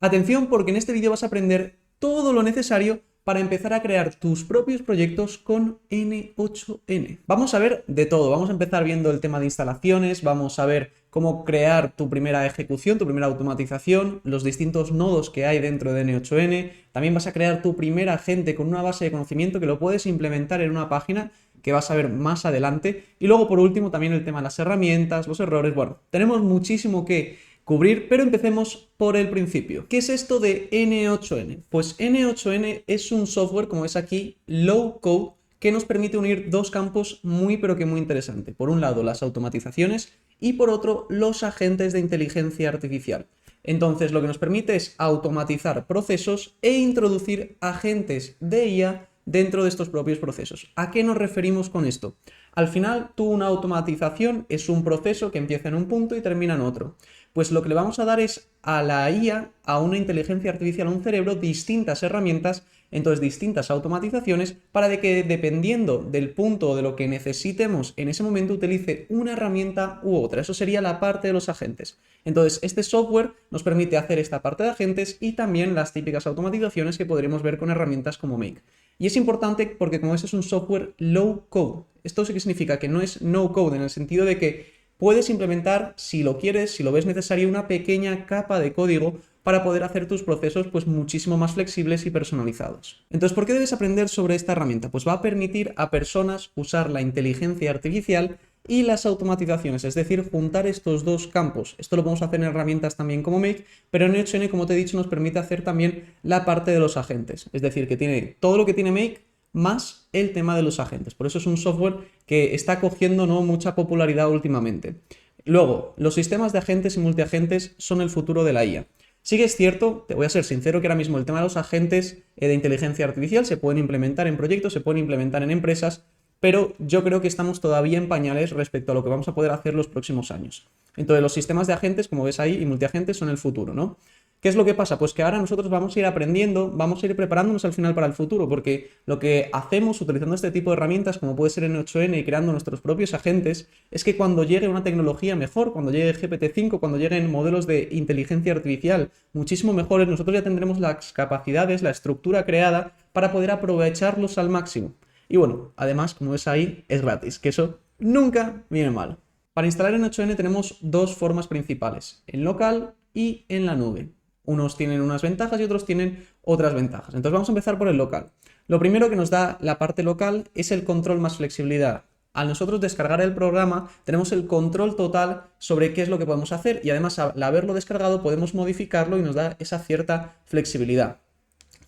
Atención, porque en este vídeo vas a aprender todo lo necesario para empezar a crear tus propios proyectos con N8N. Vamos a ver de todo, vamos a empezar viendo el tema de instalaciones, vamos a ver cómo crear tu primera ejecución, tu primera automatización, los distintos nodos que hay dentro de N8N, también vas a crear tu primer agente con una base de conocimiento que lo puedes implementar en una página que vas a ver más adelante, y luego por último también el tema de las herramientas, los errores. Bueno, tenemos muchísimo que cubrir, pero empecemos por el principio. ¿Qué es esto de N8N? Pues N8N es un software, como ves aquí, low code, que nos permite unir dos campos muy pero que muy interesantes. Por un lado, las automatizaciones y por otro, los agentes de inteligencia artificial. Entonces, lo que nos permite es automatizar procesos e introducir agentes de IA dentro de estos propios procesos. ¿A qué nos referimos con esto? Al final, una automatización es un proceso que empieza en un punto y termina en otro. Pues lo que le vamos a dar es a la IA, a una inteligencia artificial, a un cerebro, distintas herramientas, entonces distintas automatizaciones, para de que dependiendo del punto de lo que necesitemos en ese momento utilice una herramienta u otra. Eso sería la parte de los agentes. Entonces este software nos permite hacer esta parte de agentes y también las típicas automatizaciones que podremos ver con herramientas como Make. Y es importante porque como ese es un software low code. Esto sí que significa que no es no code en el sentido de que puedes implementar, si lo quieres, si lo ves necesario, una pequeña capa de código para poder hacer tus procesos pues muchísimo más flexibles y personalizados. Entonces, ¿por qué debes aprender sobre esta herramienta? Pues va a permitir a personas usar la inteligencia artificial y las automatizaciones, es decir, juntar estos dos campos. Esto lo podemos hacer en herramientas también como Make, pero en N8N, como te he dicho, nos permite hacer también la parte de los agentes, es decir, que tiene todo lo que tiene Make más el tema de los agentes. Por eso es un software que está cogiendo mucha popularidad últimamente. Luego, los sistemas de agentes y multiagentes son el futuro de la IA. Sí que es cierto, te voy a ser sincero, que ahora mismo el tema de los agentes de inteligencia artificial se pueden implementar en proyectos, se pueden implementar en empresas, pero yo creo que estamos todavía en pañales respecto a lo que vamos a poder hacer los próximos años. Entonces, los sistemas de agentes, como ves ahí, y multiagentes son el futuro, ¿no? ¿Qué es lo que pasa? Pues que ahora nosotros vamos a ir aprendiendo, vamos a ir preparándonos al final para el futuro, porque lo que hacemos utilizando este tipo de herramientas, como puede ser N8N y creando nuestros propios agentes, es que cuando llegue una tecnología mejor, cuando llegue GPT-5, cuando lleguen modelos de inteligencia artificial muchísimo mejores, nosotros ya tendremos las capacidades, la estructura creada para poder aprovecharlos al máximo. Y bueno, además, como ves ahí, es gratis, que eso nunca viene mal. Para instalar N8N tenemos dos formas principales, en local y en la nube. Unos tienen unas ventajas y otros tienen otras ventajas. Entonces vamos a empezar por el local. Lo primero que nos da la parte local es el control más flexibilidad. Al nosotros descargar el programa tenemos el control total sobre qué es lo que podemos hacer y además al haberlo descargado podemos modificarlo y nos da esa cierta flexibilidad.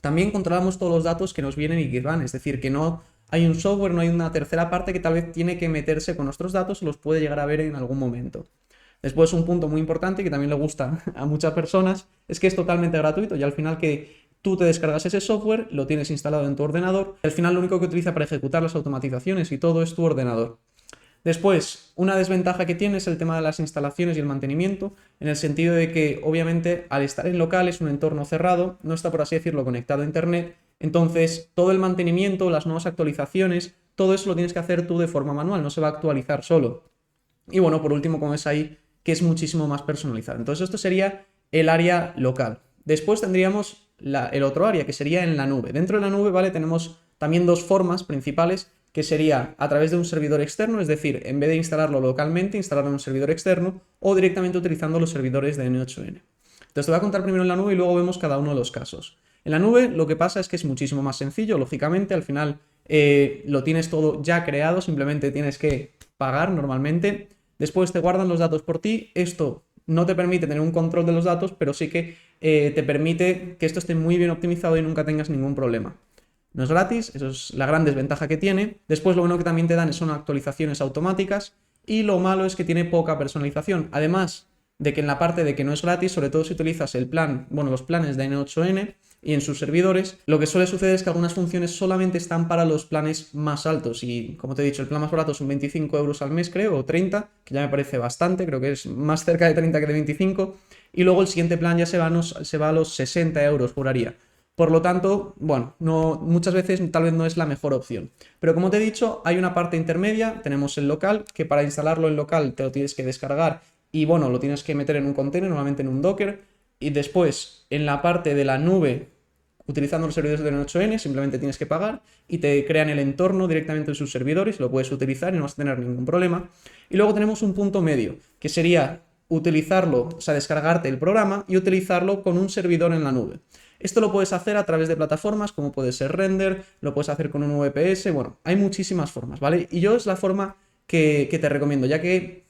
También controlamos todos los datos que nos vienen y que van, es decir, que no hay un software, no hay una tercera parte que tal vez tiene que meterse con nuestros datos y los puede llegar a ver en algún momento. Después, un punto muy importante que también le gusta a muchas personas es que es totalmente gratuito y al final que tú te descargas ese software, lo tienes instalado en tu ordenador y al final lo único que utiliza para ejecutar las automatizaciones y todo es tu ordenador. Después, una desventaja que tiene es el tema de las instalaciones y el mantenimiento, en el sentido de que obviamente al estar en local es un entorno cerrado, no está por así decirlo conectado a internet, entonces todo el mantenimiento, las nuevas actualizaciones, todo eso lo tienes que hacer tú de forma manual, no se va a actualizar solo. Y bueno, por último, como ves ahí, que es muchísimo más personalizado. Entonces esto sería el área local. Después tendríamos el otro área, que sería en la nube. Dentro de la nube, ¿vale? Tenemos también dos formas principales, que sería a través de un servidor externo, es decir, en vez de instalarlo localmente, instalarlo en un servidor externo o directamente utilizando los servidores de N8N. Entonces te voy a contar primero en la nube y luego vemos cada uno de los casos. En la nube lo que pasa es que es muchísimo más sencillo, lógicamente, al final lo tienes todo ya creado, simplemente tienes que pagar normalmente. Después te guardan los datos por ti. Esto no te permite tener un control de los datos, pero sí que te permite que esto esté muy bien optimizado y nunca tengas ningún problema. No es gratis, eso es la gran desventaja que tiene. Después lo bueno que también te dan son actualizaciones automáticas y lo malo es que tiene poca personalización. Además de que en la parte de que no es gratis, sobre todo si utilizas el plan, los planes de N8N y en sus servidores, lo que suele suceder es que algunas funciones solamente están para los planes más altos y, como te he dicho, el plan más barato son 25 euros al mes, creo, o 30, que ya me parece bastante, creo que es más cerca de 30 que de 25, y luego el siguiente plan ya se va a los 60 euros, juraría. Por lo tanto, muchas veces tal vez no es la mejor opción. Pero como te he dicho, hay una parte intermedia, tenemos el local, que para instalarlo en local te lo tienes que descargar y lo tienes que meter en un container, normalmente en un Docker. y después en la parte de la nube, utilizando los servidores de N8N, simplemente tienes que pagar y te crean el entorno directamente en sus servidores, lo puedes utilizar y no vas a tener ningún problema. Y luego tenemos un punto medio, que sería utilizarlo, o sea, descargarte el programa y utilizarlo con un servidor en la nube. Esto lo puedes hacer a través de plataformas como puede ser Render, lo puedes hacer con un VPS, bueno, hay muchísimas formas, ¿vale? Y yo es la forma que te recomiendo, ya que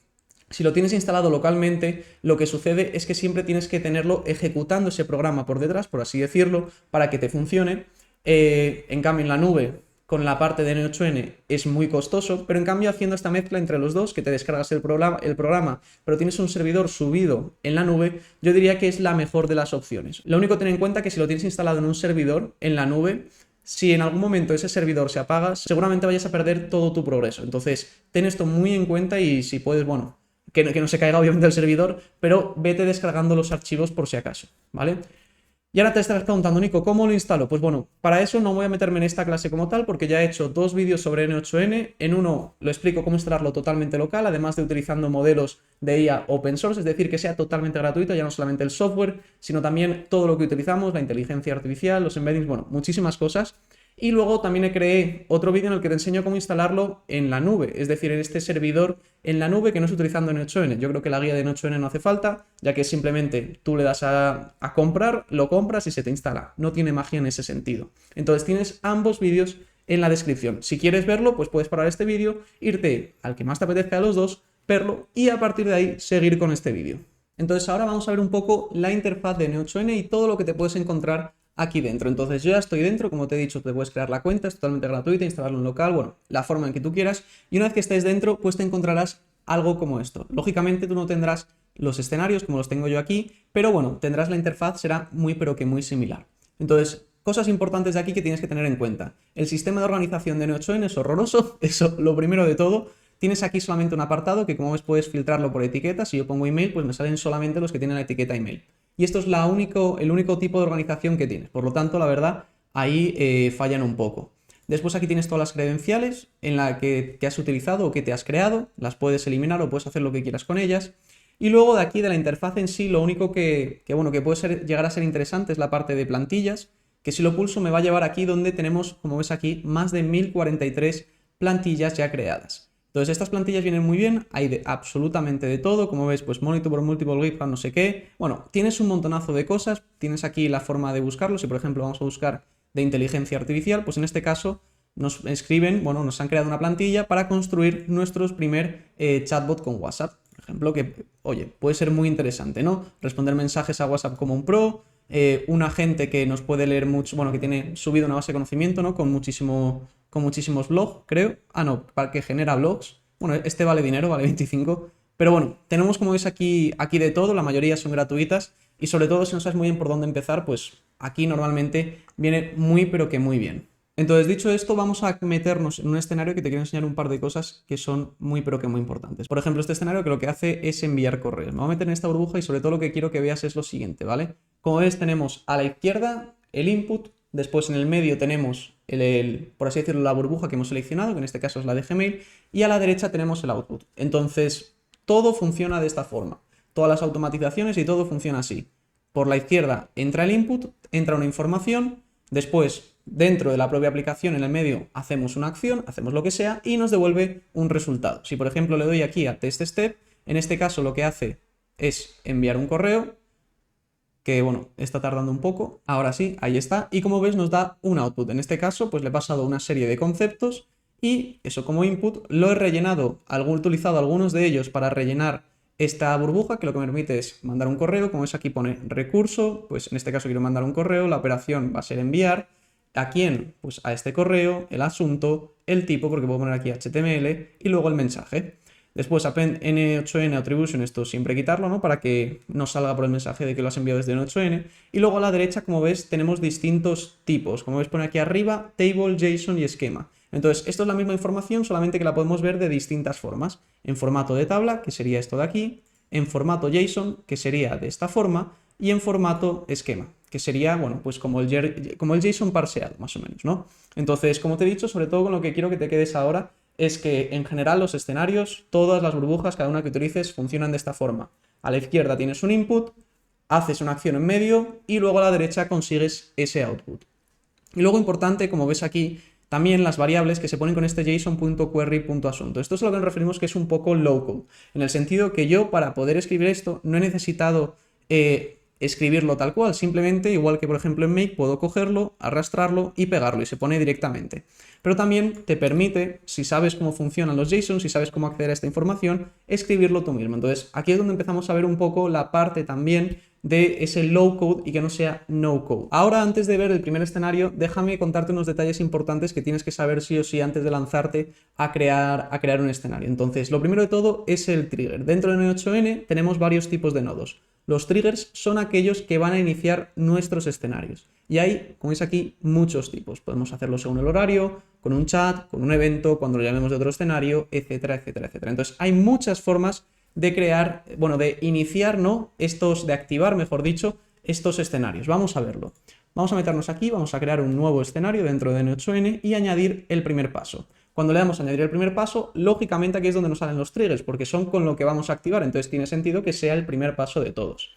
si lo tienes instalado localmente, lo que sucede es que siempre tienes que tenerlo ejecutando ese programa por detrás, por así decirlo, para que te funcione. En cambio, en la nube, con la parte de N8N, es muy costoso, pero en cambio haciendo esta mezcla entre los dos, que te descargas el programa, pero tienes un servidor subido en la nube, yo diría que es la mejor de las opciones. Lo único ten en cuenta que si lo tienes instalado en un servidor en la nube, si en algún momento ese servidor se apaga, seguramente vayas a perder todo tu progreso. Entonces, ten esto muy en cuenta y si puedes, bueno, que no se caiga obviamente el servidor, pero vete descargando los archivos por si acaso, ¿vale? Y ahora te estarás preguntando, Nico, ¿cómo lo instalo? Pues bueno, para eso no voy a meterme en esta clase como tal, porque ya he hecho 2 vídeos sobre N8N. En uno lo explico cómo instalarlo totalmente local, además de utilizando modelos de IA open source, es decir, que sea totalmente gratuito, ya no solamente el software, sino también todo lo que utilizamos, la inteligencia artificial, los embeddings, bueno, muchísimas cosas. Y luego también creé otro vídeo en el que te enseño cómo instalarlo en la nube, es decir, en este servidor en la nube que no estoy utilizando en N8N. Yo creo que la guía de N8N no hace falta, ya que simplemente tú le das a comprar, lo compras y se te instala. No tiene magia en ese sentido. Entonces tienes ambos vídeos en la descripción. Si quieres verlo, pues puedes parar este vídeo, irte al que más te apetezca de los dos, verlo y a partir de ahí seguir con este vídeo. Entonces ahora vamos a ver un poco la interfaz de N8N y todo lo que te puedes encontrar aquí dentro. Entonces yo ya estoy dentro, como te he dicho, te puedes crear la cuenta, es totalmente gratuita, instalarlo en local, bueno, la forma en que tú quieras, y una vez que estés dentro, pues te encontrarás algo como esto. Lógicamente tú no tendrás los escenarios como los tengo yo aquí, pero bueno, tendrás la interfaz, será muy pero que muy similar. Entonces, cosas importantes de aquí que tienes que tener en cuenta. El sistema de organización de N8N es horroroso, eso lo primero de todo. Tienes aquí solamente un apartado que, como ves, puedes filtrarlo por etiquetas. Si yo pongo email, pues me salen solamente los que tienen la etiqueta email. Y esto es el único tipo de organización que tienes. Por lo tanto, la verdad, ahí fallan un poco. Después aquí tienes todas las credenciales en las que has utilizado o que te has creado. Las puedes eliminar o puedes hacer lo que quieras con ellas. Y luego de aquí, de la interfaz en sí, lo único que puede llegar a ser interesante es la parte de plantillas, que si lo pulso me va a llevar aquí donde tenemos, como ves aquí, más de 1043 plantillas ya creadas. Entonces estas plantillas vienen muy bien, hay de absolutamente de todo, como ves, pues monitor por multiple GitHub, no sé qué. Bueno, tienes un montonazo de cosas, tienes aquí la forma de buscarlo. Si por ejemplo vamos a buscar de inteligencia artificial, pues en este caso nos escriben, bueno, nos han creado una plantilla para construir nuestro primer chatbot con WhatsApp. Por ejemplo, que, oye, puede ser muy interesante, ¿no? Responder mensajes a WhatsApp como un pro, un agente que nos puede leer mucho, bueno, que tiene subido una base de conocimiento, ¿no? Con muchísimos blogs, creo. Ah, no, para que genera blogs. Bueno, este vale dinero, vale 25. Pero bueno, tenemos como ves aquí de todo, la mayoría son gratuitas. Y sobre todo, si no sabes muy bien por dónde empezar, pues aquí normalmente viene muy pero que muy bien. Entonces, dicho esto, vamos a meternos en un escenario que te quiero enseñar un par de cosas que son muy pero que muy importantes. Por ejemplo, este escenario que lo que hace es enviar correos. Me voy a meter en esta burbuja y sobre todo lo que quiero que veas es lo siguiente, ¿vale? Como ves, tenemos a la izquierda el input, después en el medio tenemos por así decirlo, la burbuja que hemos seleccionado, que en este caso es la de Gmail, y a la derecha tenemos el output. Entonces, todo funciona de esta forma. Todas las automatizaciones y todo funciona así. Por la izquierda entra el input, entra una información, después dentro de la propia aplicación en el medio hacemos una acción, hacemos lo que sea y nos devuelve un resultado. Si por ejemplo le doy aquí a test step, en este caso lo que hace es enviar un correo, que bueno, está tardando un poco, ahora sí, ahí está, y como ves nos da un output. En este caso pues le he pasado una serie de conceptos y eso como input lo he rellenado, utilizado algunos de ellos para rellenar esta burbuja, que lo que me permite es mandar un correo. Como ves aquí pone recurso, pues en este caso quiero mandar un correo, la operación va a ser enviar. ¿A quién? Pues a este correo, el asunto, el tipo, porque puedo poner aquí HTML, y luego el mensaje. Después append N8N attribution, esto siempre quitarlo, ¿no? Para que no salga por el mensaje de que lo has enviado desde N8N. Y luego a la derecha, como ves, tenemos distintos tipos. Como ves, pone aquí arriba, table, JSON y esquema. Entonces, esto es la misma información, solamente que la podemos ver de distintas formas. En formato de tabla, que sería esto de aquí. En formato JSON, que sería de esta forma. Y en formato esquema, que sería, bueno, pues como el JSON parseado, más o menos, ¿no? Entonces, como te he dicho, sobre todo con lo que quiero que te quedes ahora es que en general los escenarios, todas las burbujas, cada una que utilices, funcionan de esta forma. A la izquierda tienes un input, haces una acción en medio y luego a la derecha consigues ese output. Y luego importante, como ves aquí, también las variables que se ponen con este JSON.query.asunto. Esto es a lo que nos referimos que es un poco low code, en el sentido que yo para poder escribir esto no he necesitado escribirlo tal cual, simplemente igual que por ejemplo en Make puedo cogerlo, arrastrarlo y pegarlo y se pone directamente. Pero también te permite, si sabes cómo funcionan los JSON, si sabes cómo acceder a esta información, escribirlo tú mismo. Entonces aquí es donde empezamos a ver un poco la parte también de ese low code y que no sea no code. Ahora, antes de ver el primer escenario, déjame contarte unos detalles importantes que tienes que saber sí o sí antes de lanzarte a crear un escenario. Entonces, lo primero de todo es el trigger. Dentro de N8N tenemos varios tipos de nodos. Los triggers son aquellos que van a iniciar nuestros escenarios. Y hay, como veis aquí, muchos tipos. Podemos hacerlo según el horario, con un chat, con un evento, cuando lo llamemos de otro escenario, etcétera, etcétera, etcétera. Entonces, hay muchas formas de crear, bueno, de iniciar, ¿no? De activar, mejor dicho, estos escenarios. Vamos a verlo. Vamos a meternos aquí, vamos a crear un nuevo escenario dentro de N8N y añadir el primer paso. Cuando le damos a añadir el primer paso, lógicamente aquí es donde nos salen los triggers, porque son con lo que vamos a activar, entonces tiene sentido que sea el primer paso de todos.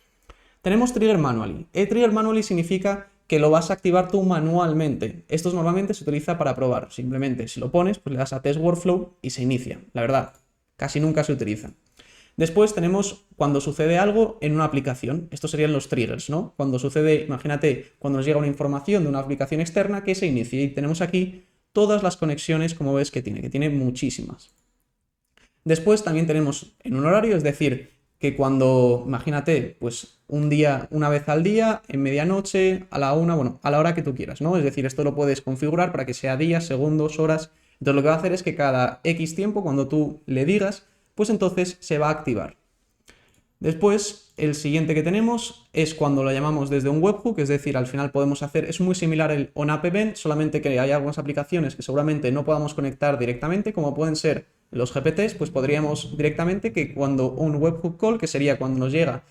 Tenemos trigger manually. El trigger manually significa que lo vas a activar tú manualmente. Esto normalmente se utiliza para probar. Simplemente si lo pones, pues le das a test workflow y se inicia. La verdad, casi nunca se utiliza. Después tenemos cuando sucede algo en una aplicación. Estos serían los triggers, ¿no? Cuando sucede, imagínate, cuando nos llega una información de una aplicación externa que se inicie. Y tenemos aquí todas las conexiones, como ves, que tiene muchísimas. Después también tenemos en un horario, es decir, que cuando, imagínate, pues un día, una vez al día, en medianoche, a la una, bueno, a la hora que tú quieras, ¿no? Es decir, esto lo puedes configurar para que sea días, segundos, horas. Entonces lo que va a hacer es que cada X tiempo, cuando tú le digas, pues entonces se va a activar. Después, el siguiente que tenemos es cuando lo llamamos desde un webhook, es decir, al final podemos hacer, es muy similar el on-app event, solamente que hay algunas aplicaciones que seguramente no podamos conectar directamente, como pueden ser los GPTs, pues podríamos directamente que cuando un webhook call, que sería cuando nos llega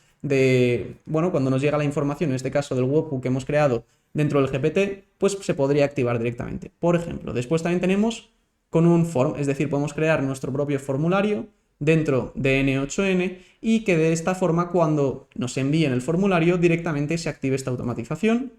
cuando nos llega la información, en este caso del webhook que hemos creado dentro del GPT, pues se podría activar directamente. Por ejemplo, después también tenemos con un form, es decir, podemos crear nuestro propio formulario dentro de N8N y que de esta forma cuando nos envíen el formulario directamente se active esta automatización.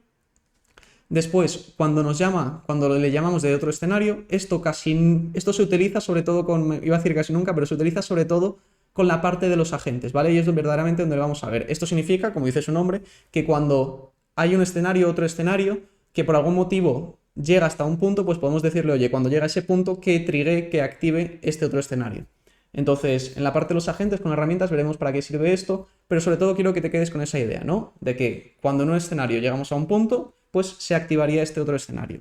Después, cuando le llamamos de otro escenario, esto se utiliza sobre todo iba a decir casi nunca, pero se utiliza sobre todo con la parte de los agentes, ¿vale? Y es verdaderamente donde lo vamos a ver. Esto significa, como dice su nombre, que cuando hay un escenario, otro escenario, que por algún motivo llega hasta un punto, pues podemos decirle, oye, cuando llega a ese punto, que active este otro escenario. Entonces, en la parte de los agentes con herramientas veremos para qué sirve esto, pero sobre todo quiero que te quedes con esa idea, ¿no? De que cuando en un escenario llegamos a un punto, pues se activaría este otro escenario.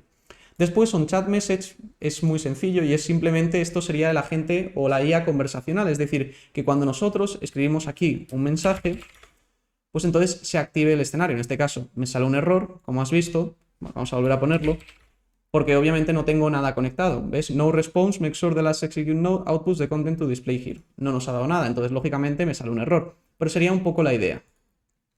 Después, on chat message es muy sencillo y es simplemente esto sería el agente o la IA conversacional, es decir, que cuando nosotros escribimos aquí un mensaje, pues entonces se active el escenario. En este caso me sale un error, como has visto, vamos a volver a ponerlo, porque obviamente no tengo nada conectado, ¿ves? No response, make sure the last execute node outputs the content to display here. No nos ha dado nada, entonces lógicamente me sale un error, pero sería un poco la idea.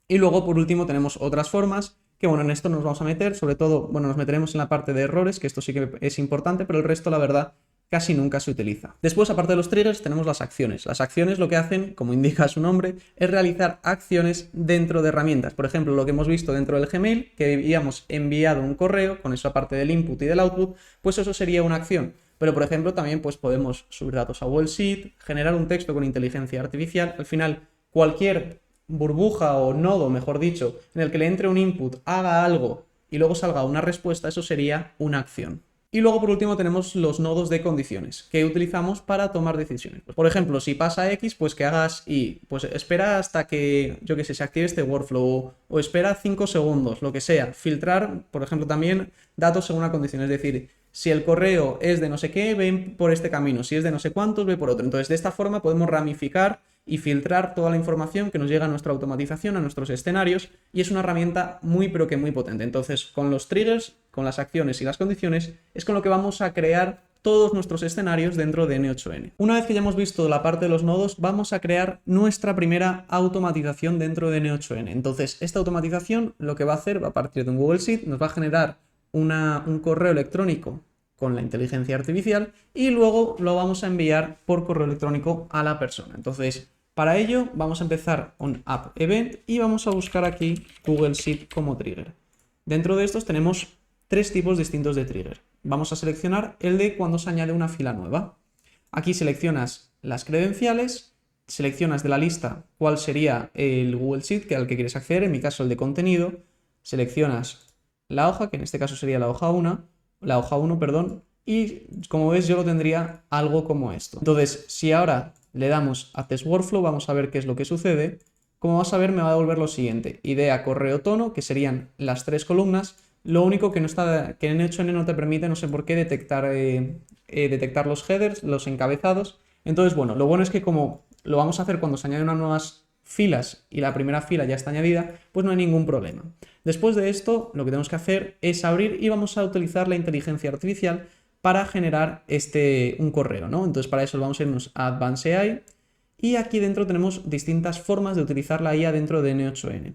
Y luego por último tenemos otras formas que, bueno, en esto nos vamos a meter, sobre todo, bueno, nos meteremos en la parte de errores, que esto sí que es importante, pero el resto, la verdad, casi nunca se utiliza. Después, aparte de los triggers, tenemos las acciones. Las acciones lo que hacen, como indica su nombre, es realizar acciones dentro de herramientas. Por ejemplo, lo que hemos visto dentro del Gmail, que habíamos enviado un correo con esa parte del input y del output, pues eso sería una acción. Pero, por ejemplo, también pues, podemos subir datos a Google Sheet, generar un texto con inteligencia artificial. Al final, cualquier burbuja o nodo, mejor dicho, en el que le entre un input, haga algo y luego salga una respuesta, eso sería una acción. Y luego por último tenemos los nodos de condiciones que utilizamos para tomar decisiones. Pues, por ejemplo, si pasa X, pues que hagas Y, pues espera hasta que, yo que sé, se active este workflow o espera 5 segundos, lo que sea. Filtrar, por ejemplo, también datos según una condición, es decir, si el correo es de no sé qué, ven por este camino, si es de no sé cuántos, ve por otro. Entonces, de esta forma podemos ramificar y filtrar toda la información que nos llega a nuestra automatización, a nuestros escenarios, y es una herramienta muy pero que muy potente. Entonces, con los triggers, con las acciones y las condiciones, es con lo que vamos a crear todos nuestros escenarios dentro de N8N. Una vez que ya hemos visto la parte de los nodos, vamos a crear nuestra primera automatización dentro de N8N. Entonces, esta automatización lo que va a hacer, va a partir de un Google Sheet, nos va a generar un correo electrónico con la inteligencia artificial y luego lo vamos a enviar por correo electrónico a la persona. Entonces, Para ello vamos a empezar con App Event y vamos a buscar aquí Google Sheet como trigger. Dentro de estos tenemos tres tipos distintos de trigger. Vamos a seleccionar el de cuando se añade una fila nueva. Aquí seleccionas las credenciales, seleccionas de la lista cuál sería el Google Sheet al que quieres acceder, en mi caso el de contenido, seleccionas la hoja, que en este caso sería la hoja 1, perdón, y como ves yo lo tendría algo como esto. Entonces, si ahora le damos a Test Workflow, vamos a ver qué es lo que sucede. Como vas a ver, me va a devolver lo siguiente: idea, correo, tono, que serían las tres columnas. Lo único que en N8N no te permite, no sé por qué, detectar los headers, los encabezados. Entonces, bueno, lo bueno es que como lo vamos a hacer cuando se añaden unas nuevas filas y la primera fila ya está añadida, pues no hay ningún problema. Después de esto, lo que tenemos que hacer es abrir y vamos a utilizar la inteligencia artificial para generar un correo, ¿no? Entonces para eso vamos a irnos a Advanced AI y aquí dentro tenemos distintas formas de utilizar la IA dentro de N8N.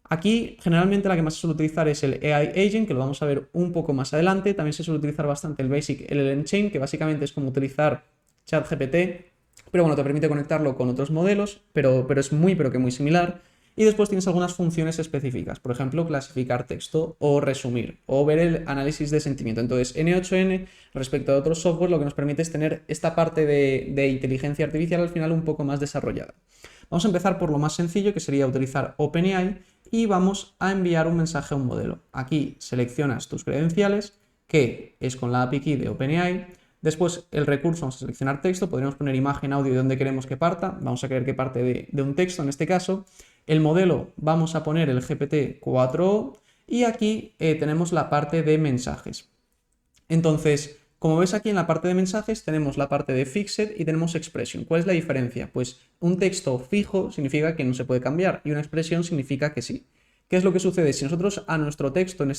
Aquí generalmente la que más se suele utilizar es el AI Agent, que lo vamos a ver un poco más adelante. También se suele utilizar bastante el Basic LLM Chain, que básicamente es como utilizar ChatGPT, pero bueno, te permite conectarlo con otros modelos, pero es muy similar. Y después tienes algunas funciones específicas, por ejemplo, clasificar texto o resumir o ver el análisis de sentimiento. Entonces, N8N respecto a otros software lo que nos permite es tener esta parte de inteligencia artificial al final un poco más desarrollada. Vamos a empezar por lo más sencillo, que sería utilizar OpenAI, y vamos a enviar un mensaje a un modelo. Aquí seleccionas tus credenciales, que es con la API Key de OpenAI. Después el recurso, vamos a seleccionar texto, podríamos poner imagen, audio, de donde queremos que parta. Vamos a querer que parte de un texto en este caso. El modelo vamos a poner el GPT-4o y aquí tenemos la parte de mensajes. Entonces, como ves aquí en la parte de mensajes tenemos la parte de Fixed y tenemos Expression. ¿Cuál es la diferencia? Pues un texto fijo significa que no se puede cambiar y una expresión significa que sí. ¿Qué es lo que sucede? Si nosotros a nuestro texto, en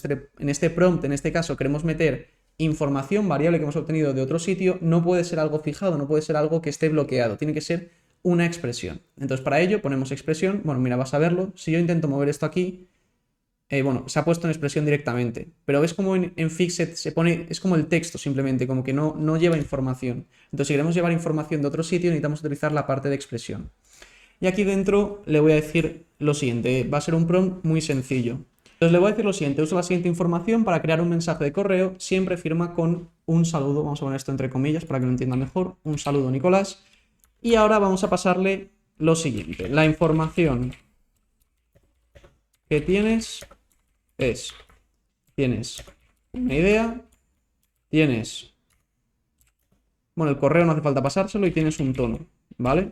este prompt, en este caso, queremos meter información variable que hemos obtenido de otro sitio, no puede ser algo fijado, no puede ser algo que esté bloqueado, tiene que ser una expresión. Entonces para ello ponemos expresión. Bueno, mira, vas a verlo. Si yo intento mover esto aquí, bueno, se ha puesto en expresión directamente, pero ves como en Fixed se pone, es como el texto simplemente, como que no lleva información. Entonces si queremos llevar información de otro sitio necesitamos utilizar la parte de expresión. Y aquí dentro le voy a decir lo siguiente, va a ser un prompt muy sencillo. Entonces le voy a decir lo siguiente: uso la siguiente información para crear un mensaje de correo, siempre firma con un saludo. Vamos a poner esto entre comillas para que lo entienda mejor. Un saludo, Nicolás. Y ahora vamos a pasarle lo siguiente: la información que tienes tienes una idea, bueno, el correo no hace falta pasárselo, y tienes un tono, ¿vale?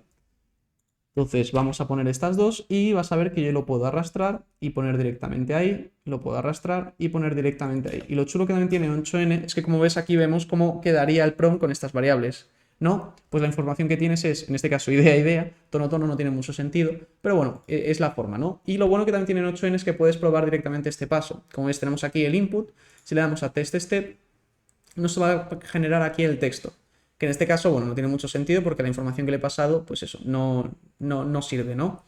Entonces vamos a poner estas dos y vas a ver que yo lo puedo arrastrar y poner directamente ahí, lo puedo arrastrar y poner directamente ahí. Y lo chulo que también tiene 8N es que, como ves aquí, vemos cómo quedaría el prompt con estas variables. ¿No? Pues la información que tienes es, en este caso, idea, tono no tiene mucho sentido, pero bueno, es la forma, ¿no? Y lo bueno que también tiene 8N es que puedes probar directamente este paso. Como ves, tenemos aquí el input, si le damos a test step, nos va a generar aquí el texto, que en este caso, bueno, no tiene mucho sentido porque la información que le he pasado, pues eso, no sirve, ¿no?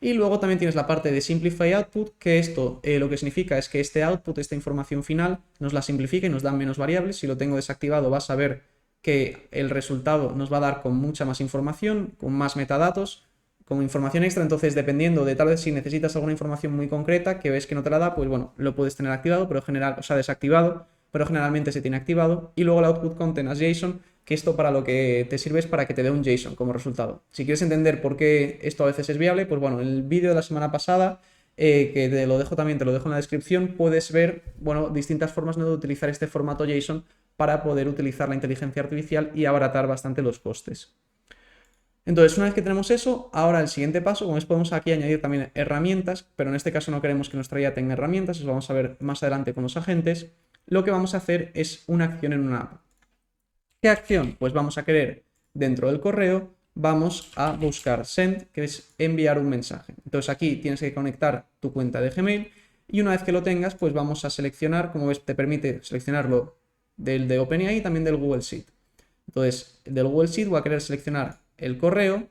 Y luego también tienes la parte de Simplify Output, que esto lo que significa es que este output, esta información final, nos la simplifica y nos da menos variables. Si lo tengo desactivado vas a ver que el resultado nos va a dar con mucha más información, con más metadatos, con información extra. Entonces, dependiendo de tal vez si necesitas alguna información muy concreta que ves que no te la da, pues bueno, lo puedes tener activado, pero desactivado, pero generalmente se tiene activado. Y luego el output content as JSON, que esto para lo que te sirve es para que te dé un JSON como resultado. Si quieres entender por qué esto a veces es viable, pues bueno, en el vídeo de la semana pasada, que te lo dejo en la descripción, puedes ver, bueno, distintas formas de utilizar este formato JSON para poder utilizar la inteligencia artificial y abaratar bastante los costes. Entonces, una vez que tenemos eso, ahora el siguiente paso, como ves, podemos aquí añadir también herramientas, pero en este caso no queremos que nuestra IA tenga herramientas, eso lo vamos a ver más adelante con los agentes. Lo que vamos a hacer es una acción en una app. ¿Qué acción? Pues vamos a querer, dentro del correo, vamos a buscar send, que es enviar un mensaje. Entonces aquí tienes que conectar tu cuenta de Gmail y una vez que lo tengas, pues vamos a seleccionar, como ves, te permite seleccionarlo del de OpenAI y también del Google Sheet. Entonces, del Google Sheet voy a querer seleccionar el correo.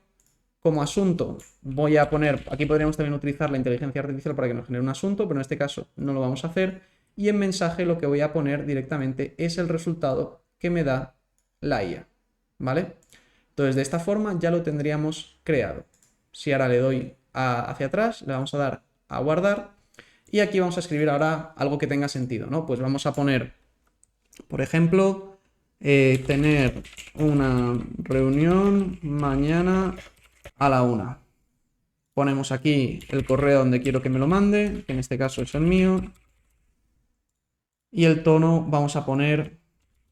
Como asunto voy a poner, aquí podríamos también utilizar la inteligencia artificial para que nos genere un asunto, pero en este caso no lo vamos a hacer. Y en mensaje lo que voy a poner directamente es el resultado que me da la IA, ¿vale? Entonces, de esta forma ya lo tendríamos creado. Si ahora le doy hacia atrás, le vamos a dar a guardar y aquí vamos a escribir ahora algo que tenga sentido, ¿no? Pues vamos a poner, por ejemplo, tener una reunión mañana a la 1. Ponemos aquí el correo donde quiero que me lo mande, que en este caso es el mío. Y el tono vamos a poner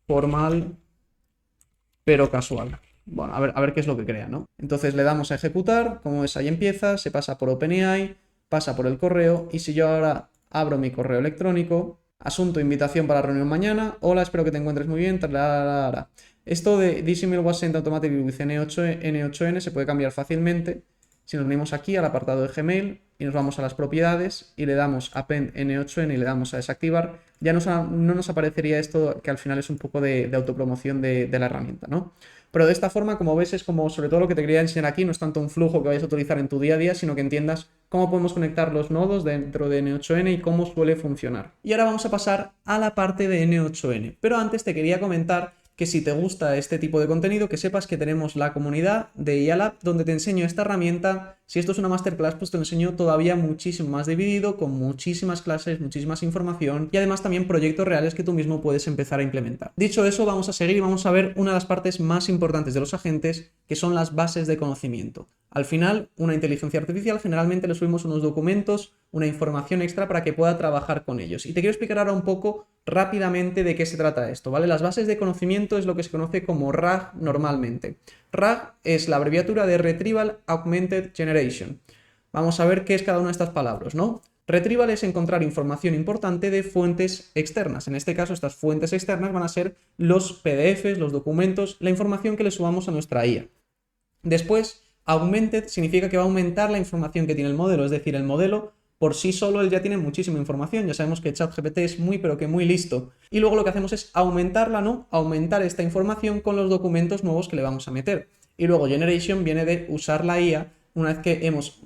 formal, pero casual. Bueno, a ver qué es lo que crea, ¿no? Entonces le damos a ejecutar, como ves ahí empieza, se pasa por OpenAI, pasa por el correo, y si yo ahora abro mi correo electrónico, asunto, invitación para la reunión mañana, hola, espero que te encuentres muy bien, Esto de this email was sent automatically with N8N se puede cambiar fácilmente. Si nos venimos aquí al apartado de Gmail y nos vamos a las propiedades y le damos append N8N y le damos a desactivar, ya no nos aparecería esto que al final es un poco de autopromoción de la herramienta, ¿no? Pero de esta forma, como ves, es como sobre todo lo que te quería enseñar aquí, no es tanto un flujo que vayas a utilizar en tu día a día, sino que entiendas cómo podemos conectar los nodos dentro de N8N y cómo suele funcionar. Y ahora vamos a pasar a la parte de N8N, pero antes te quería comentar que si te gusta este tipo de contenido, que sepas que tenemos la comunidad de IA Lab donde te enseño esta herramienta. Si esto es una masterclass, pues te lo enseño todavía muchísimo más dividido, con muchísimas clases, muchísimas información y además también proyectos reales que tú mismo puedes empezar a implementar. Dicho eso, vamos a seguir y vamos a ver una de las partes más importantes de los agentes, que son las bases de conocimiento. Al final, una inteligencia artificial generalmente le subimos unos documentos, una información extra para que pueda trabajar con ellos. Y te quiero explicar ahora un poco rápidamente de qué se trata esto, ¿vale? Las bases de conocimiento es lo que se conoce como RAG normalmente. RAG es la abreviatura de Retrieval Augmented Generation. Vamos a ver qué es cada una de estas palabras, ¿no? Retrieval es encontrar información importante de fuentes externas. En este caso, estas fuentes externas van a ser los PDFs, los documentos, la información que le subamos a nuestra IA. Después, Augmented significa que va a aumentar la información que tiene el modelo, es decir, el modelo por sí solo él ya tiene muchísima información, ya sabemos que ChatGPT es muy pero que muy listo. Y luego lo que hacemos es aumentarla, ¿no? Aumentar esta información con los documentos nuevos que le vamos a meter. Y luego Generation viene de usar la IA una vez que hemos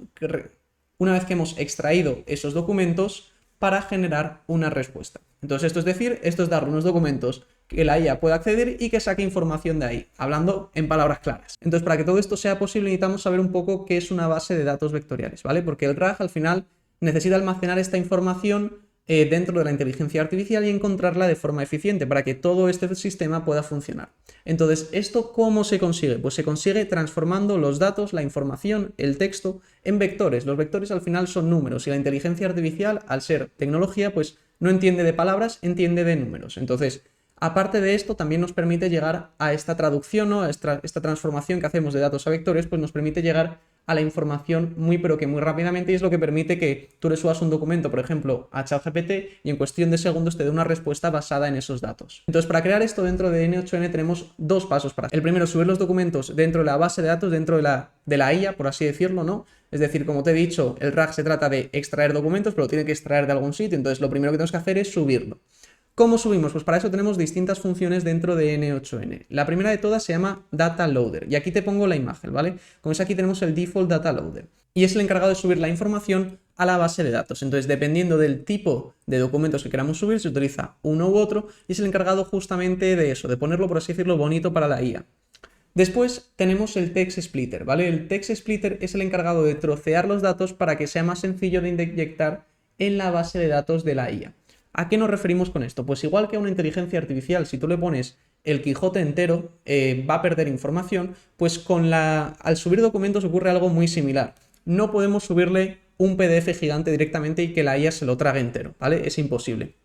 extraído esos documentos para generar una respuesta. Entonces esto es darle unos documentos que la IA pueda acceder y que saque información de ahí, hablando en palabras claras. Entonces, para que todo esto sea posible, necesitamos saber un poco qué es una base de datos vectoriales, ¿vale? Porque el RAG al final necesita almacenar esta información dentro de la inteligencia artificial y encontrarla de forma eficiente para que todo este sistema pueda funcionar. Entonces, ¿esto cómo se consigue? Pues se consigue transformando los datos, la información, el texto en vectores. Los vectores al final son números y la inteligencia artificial, al ser tecnología, pues no entiende de palabras, entiende de números. Entonces, aparte de esto, también nos permite llegar a esta traducción, ¿no? Esta transformación que hacemos de datos a vectores, pues nos permite llegar a la información muy pero que muy rápidamente, y es lo que permite que tú le subas un documento, por ejemplo, a ChatGPT y en cuestión de segundos te dé una respuesta basada en esos datos. Entonces, para crear esto dentro de N8N tenemos dos pasos para hacer. El primero, subir los documentos dentro de la base de datos, dentro de la IA, por así decirlo, ¿no? Es decir, como te he dicho, el RAG se trata de extraer documentos, pero tiene que extraer de algún sitio, entonces lo primero que tenemos que hacer es subirlo. ¿Cómo subimos? Pues para eso tenemos distintas funciones dentro de N8N. La primera de todas se llama Data Loader, y aquí te pongo la imagen, ¿vale? Como es aquí tenemos el Default Data Loader, y es el encargado de subir la información a la base de datos. Entonces, dependiendo del tipo de documentos que queramos subir, se utiliza uno u otro, y es el encargado justamente de eso, de ponerlo, por así decirlo, bonito para la IA. Después tenemos el Text Splitter, ¿vale? El Text Splitter es el encargado de trocear los datos para que sea más sencillo de inyectar en la base de datos de la IA. ¿A qué nos referimos con esto? Pues igual que a una inteligencia artificial, si tú le pones el Quijote entero, va a perder información, pues al subir documentos ocurre algo muy similar. No podemos subirle un PDF gigante directamente y que la IA se lo trague entero, ¿vale? Es imposible.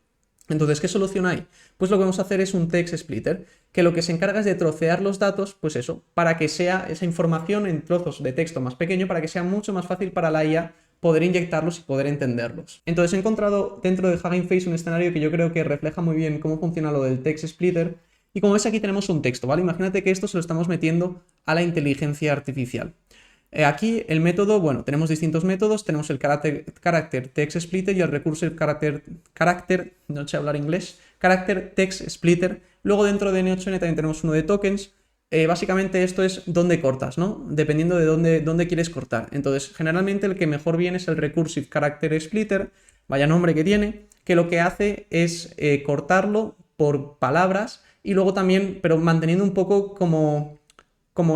Entonces, ¿qué solución hay? Pues lo que vamos a hacer es un Text Splitter, que lo que se encarga es de trocear los datos, pues eso, para que sea esa información en trozos de texto más pequeño, para que sea mucho más fácil para la IA poder inyectarlos y poder entenderlos. Entonces he encontrado dentro de Hugging Face un escenario que yo creo que refleja muy bien cómo funciona lo del Text Splitter, y como ves aquí tenemos un texto, ¿vale? Imagínate que esto se lo estamos metiendo a la inteligencia artificial. Aquí el método, bueno, tenemos distintos métodos, tenemos el Character Text Splitter y el Recursive no sé hablar inglés, Character Text Splitter. Luego dentro de N8N también tenemos uno de tokens. Básicamente esto es dónde cortas, ¿no? Dependiendo de dónde quieres cortar. Entonces, generalmente el que mejor viene es el Recursive Character Splitter, vaya nombre que tiene, que lo que hace es cortarlo por palabras y luego también, pero manteniendo un poco como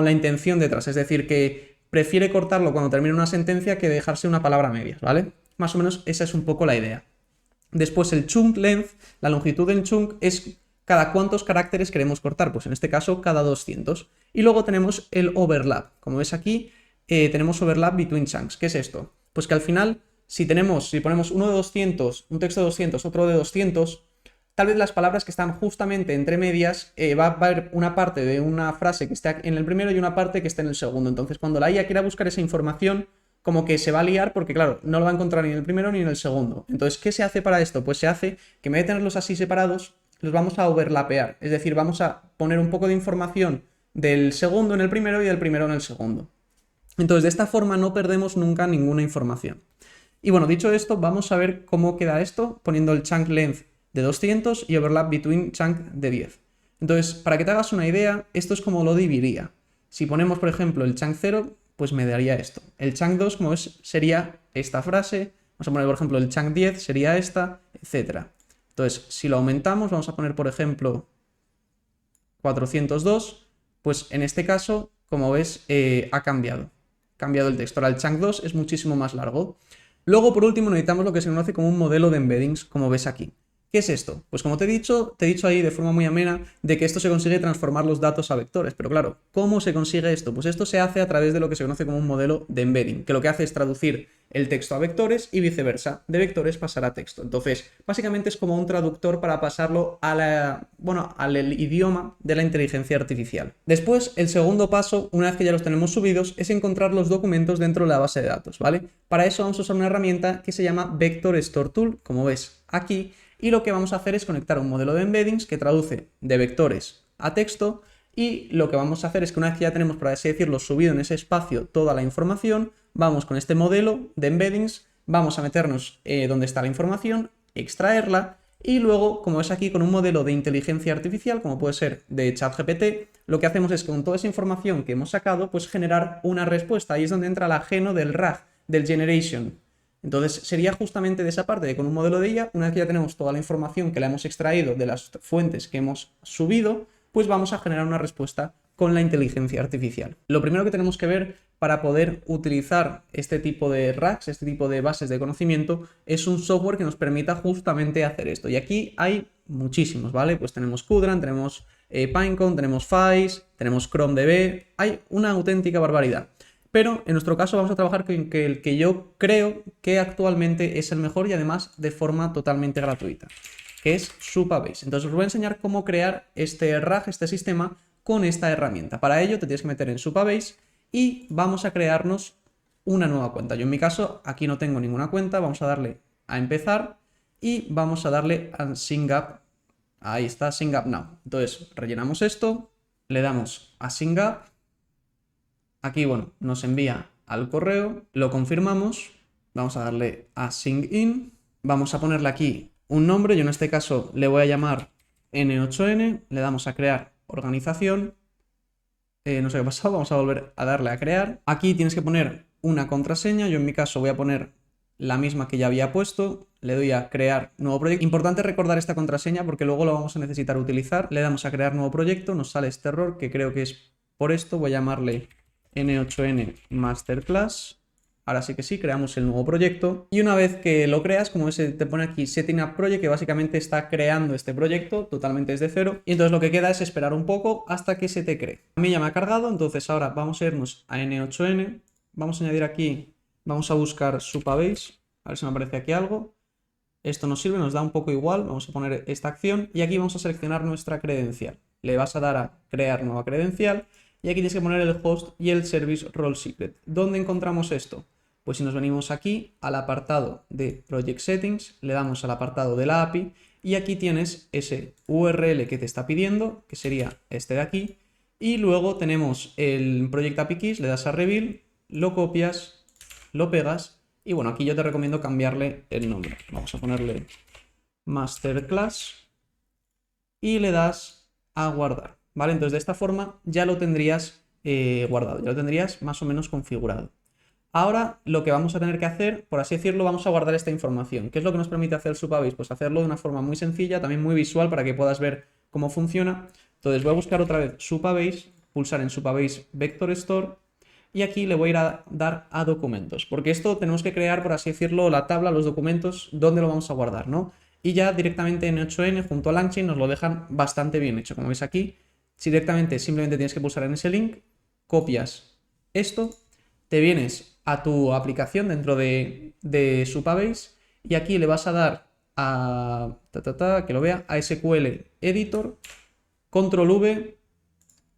la intención detrás, es decir, que prefiere cortarlo cuando termina una sentencia que dejarse una palabra a medias, ¿vale? Más o menos esa es un poco la idea. Después el chunk length, la longitud del chunk es cada cuántos caracteres queremos cortar, pues en este caso cada 200. Y luego tenemos el overlap. Como ves aquí, tenemos overlap between chunks. ¿Qué es esto? Pues que al final, si ponemos uno de 200, un texto de 200, otro de 200, tal vez las palabras que están justamente entre medias, va a haber una parte de una frase que esté en el primero y una parte que esté en el segundo. Entonces, cuando la IA quiera buscar esa información, como que se va a liar porque, claro, no lo va a encontrar ni en el primero ni en el segundo. Entonces, ¿qué se hace para esto? Pues se hace que en vez de tenerlos así separados, los vamos a overlapear. Es decir, vamos a poner un poco de información del segundo en el primero y del primero en el segundo. Entonces, de esta forma no perdemos nunca ninguna información. Y bueno, dicho esto, vamos a ver cómo queda esto poniendo el chunk length de 200 y overlap between chunk de 10. Entonces, para que te hagas una idea, esto es como lo dividiría. Si ponemos, por ejemplo, el chunk 0, pues me daría esto. El chunk 2, como ves, sería esta frase. Vamos a poner, por ejemplo, el chunk 10 sería esta, etc. Entonces, si lo aumentamos, vamos a poner, por ejemplo, 402, pues en este caso, como ves, ha cambiado el texto. Ahora el chunk 2 es muchísimo más largo. Luego, por último, necesitamos lo que se conoce como un modelo de embeddings, como ves aquí. ¿Qué es esto? Pues como te he dicho ahí de forma muy amena de que esto se consigue transformar los datos a vectores. Pero claro, ¿cómo se consigue esto? Pues esto se hace a través de lo que se conoce como un modelo de embedding, que lo que hace es traducir el texto a vectores y viceversa, de vectores pasar a texto. Entonces, básicamente es como un traductor para pasarlo al idioma de la inteligencia artificial. Después, el segundo paso, una vez que ya los tenemos subidos, es encontrar los documentos dentro de la base de datos, ¿vale? Para eso vamos a usar una herramienta que se llama Vector Store Tool, como ves aquí, y lo que vamos a hacer es conectar un modelo de embeddings que traduce de vectores a texto, y lo que vamos a hacer es que una vez que ya tenemos, por así decirlo, subido en ese espacio toda la información, vamos con este modelo de embeddings, vamos a meternos donde está la información, extraerla, y luego, como ves aquí, con un modelo de inteligencia artificial, como puede ser de ChatGPT, lo que hacemos es con toda esa información que hemos sacado, pues generar una respuesta. Ahí es donde entra la geno del RAG, del generation. Entonces sería justamente de esa parte de con un modelo de IA, una vez que ya tenemos toda la información que la hemos extraído de las fuentes que hemos subido, pues vamos a generar una respuesta con la inteligencia artificial. Lo primero que tenemos que ver para poder utilizar este tipo de RAGs, este tipo de bases de conocimiento, es un software que nos permita justamente hacer esto. Y aquí hay muchísimos, ¿vale? Pues tenemos Qdran, tenemos Pinecone, tenemos Phase, tenemos ChromeDB, hay una auténtica barbaridad. Pero en nuestro caso vamos a trabajar con el que yo creo que actualmente es el mejor y además de forma totalmente gratuita, que es Supabase. Entonces os voy a enseñar cómo crear este RAG, este sistema, con esta herramienta. Para ello te tienes que meter en Supabase y vamos a crearnos una nueva cuenta. Yo en mi caso aquí no tengo ninguna cuenta, vamos a darle a empezar y vamos a darle a Sync Up. Ahí está, Sync Up Now. Entonces rellenamos esto, le damos a Sync Up. Aquí, bueno, nos envía al correo, lo confirmamos, vamos a darle a Sync In, vamos a ponerle aquí un nombre, yo en este caso le voy a llamar N8N, le damos a crear organización, no sé qué ha pasado, vamos a volver a darle a crear. Aquí tienes que poner una contraseña, yo en mi caso voy a poner la misma que ya había puesto, le doy a crear nuevo proyecto. Importante recordar esta contraseña porque luego lo vamos a necesitar utilizar. Le damos a crear nuevo proyecto, nos sale este error que creo que es por esto, voy a llamarle N8N Masterclass. Ahora sí que sí, creamos el nuevo proyecto y una vez que lo creas, como ves, te pone aquí Setting Up Project, que básicamente está creando este proyecto totalmente desde cero, y entonces lo que queda es esperar un poco hasta que se te cree. A mí ya me ha cargado, entonces ahora vamos a irnos a N8N, vamos a añadir aquí, vamos a buscar Supabase, a ver si me aparece aquí algo. Esto nos sirve, nos da un poco igual, vamos a poner esta acción y aquí vamos a seleccionar nuestra credencial. Le vas a dar a crear nueva credencial y aquí tienes que poner el host y el service role secret. ¿Dónde encontramos esto? Pues si nos venimos aquí al apartado de Project Settings, le damos al apartado de la API y aquí tienes ese URL que te está pidiendo, que sería este de aquí, y luego tenemos el Project API Keys, le das a Reveal, lo copias, lo pegas y bueno, aquí yo te recomiendo cambiarle el nombre. Vamos a ponerle Masterclass y le das a guardar, ¿vale? Entonces de esta forma ya lo tendrías guardado, ya lo tendrías más o menos configurado. Ahora lo que vamos a tener que hacer, por así decirlo, vamos a guardar esta información. ¿Qué es lo que nos permite hacer Supabase? Pues hacerlo de una forma muy sencilla, también muy visual para que puedas ver cómo funciona. Entonces voy a buscar otra vez Supabase, pulsar en Supabase Vector Store, y aquí le voy a ir a dar a documentos, porque esto tenemos que crear, por así decirlo, la tabla, los documentos, donde lo vamos a guardar, ¿no? Y ya directamente en 8N junto a LangChain nos lo dejan bastante bien hecho. Como veis aquí, si directamente simplemente tienes que pulsar en ese link, copias esto, te vienes a tu aplicación dentro de Supabase y aquí le vas a dar a que lo vea, a SQL Editor, Control V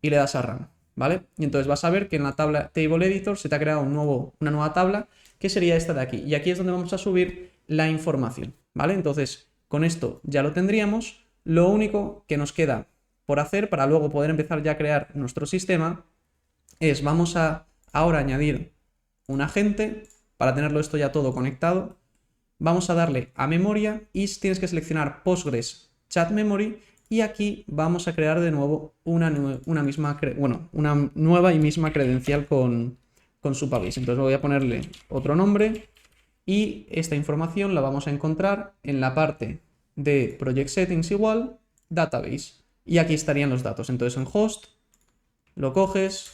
y le das a Run, ¿vale? Y entonces vas a ver que en la tabla Table Editor se te ha creado una nueva tabla que sería esta de aquí. Y aquí es donde vamos a subir la información, ¿vale? Entonces, con esto ya lo tendríamos. Lo único que nos queda por hacer para luego poder empezar ya a crear nuestro sistema es, vamos a ahora añadir un agente para tenerlo esto ya todo conectado. Vamos a darle a memoria y tienes que seleccionar Postgres Chat Memory y aquí vamos a crear de nuevo una nueva y misma credencial con Supabase. Entonces voy a ponerle otro nombre y esta información la vamos a encontrar en la parte de Project Settings igual, Database. Y aquí estarían los datos. Entonces en Host lo coges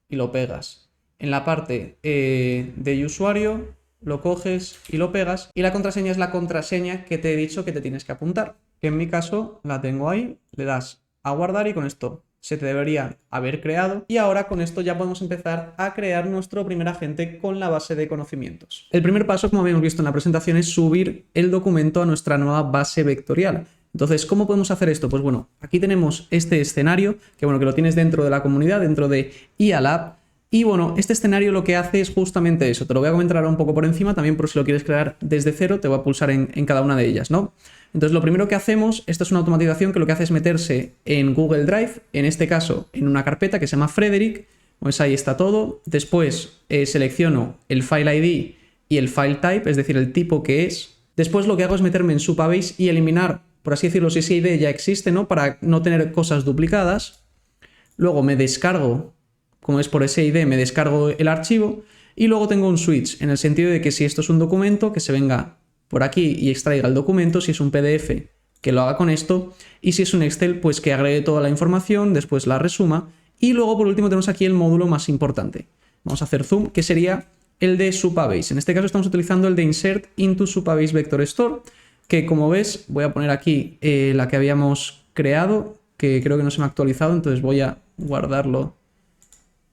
y lo pegas. En la parte de usuario lo coges y lo pegas. Y la contraseña es la contraseña que te he dicho que te tienes que apuntar. Que en mi caso la tengo ahí. Le das a guardar y con esto se te debería haber creado. Y ahora con esto ya podemos empezar a crear nuestro primer agente con la base de conocimientos. El primer paso, como habíamos visto en la presentación, es subir el documento a nuestra nueva base vectorial. Entonces, ¿cómo podemos hacer esto? Pues bueno, aquí tenemos este escenario, que lo tienes dentro de la comunidad, dentro de IA Lab. Y bueno, este escenario lo que hace es justamente eso. Te lo voy a comentar ahora un poco por encima, también por si lo quieres crear desde cero, te voy a pulsar en cada una de ellas, ¿no? Entonces, lo primero que hacemos, esta es una automatización que lo que hace es meterse en Google Drive, en este caso en una carpeta que se llama Frederick, pues ahí está todo. Después selecciono el File ID y el File Type, es decir, el tipo que es. Después lo que hago es meterme en Supabase y eliminar, por así decirlo, si ese ID ya existe, ¿no? Para no tener cosas duplicadas. Luego me descargo, como es por ese ID, me descargo el archivo y luego tengo un switch, en el sentido de que si esto es un documento, que se venga por aquí y extraiga el documento, si es un PDF, que lo haga con esto, y si es un Excel, pues que agregue toda la información, después la resuma, y luego por último tenemos aquí el módulo más importante. Vamos a hacer zoom, que sería el de Supabase. En este caso estamos utilizando el de Insert into Supabase Vector Store, que como ves, voy a poner aquí la que habíamos creado, que creo que no se me ha actualizado, entonces voy a guardarlo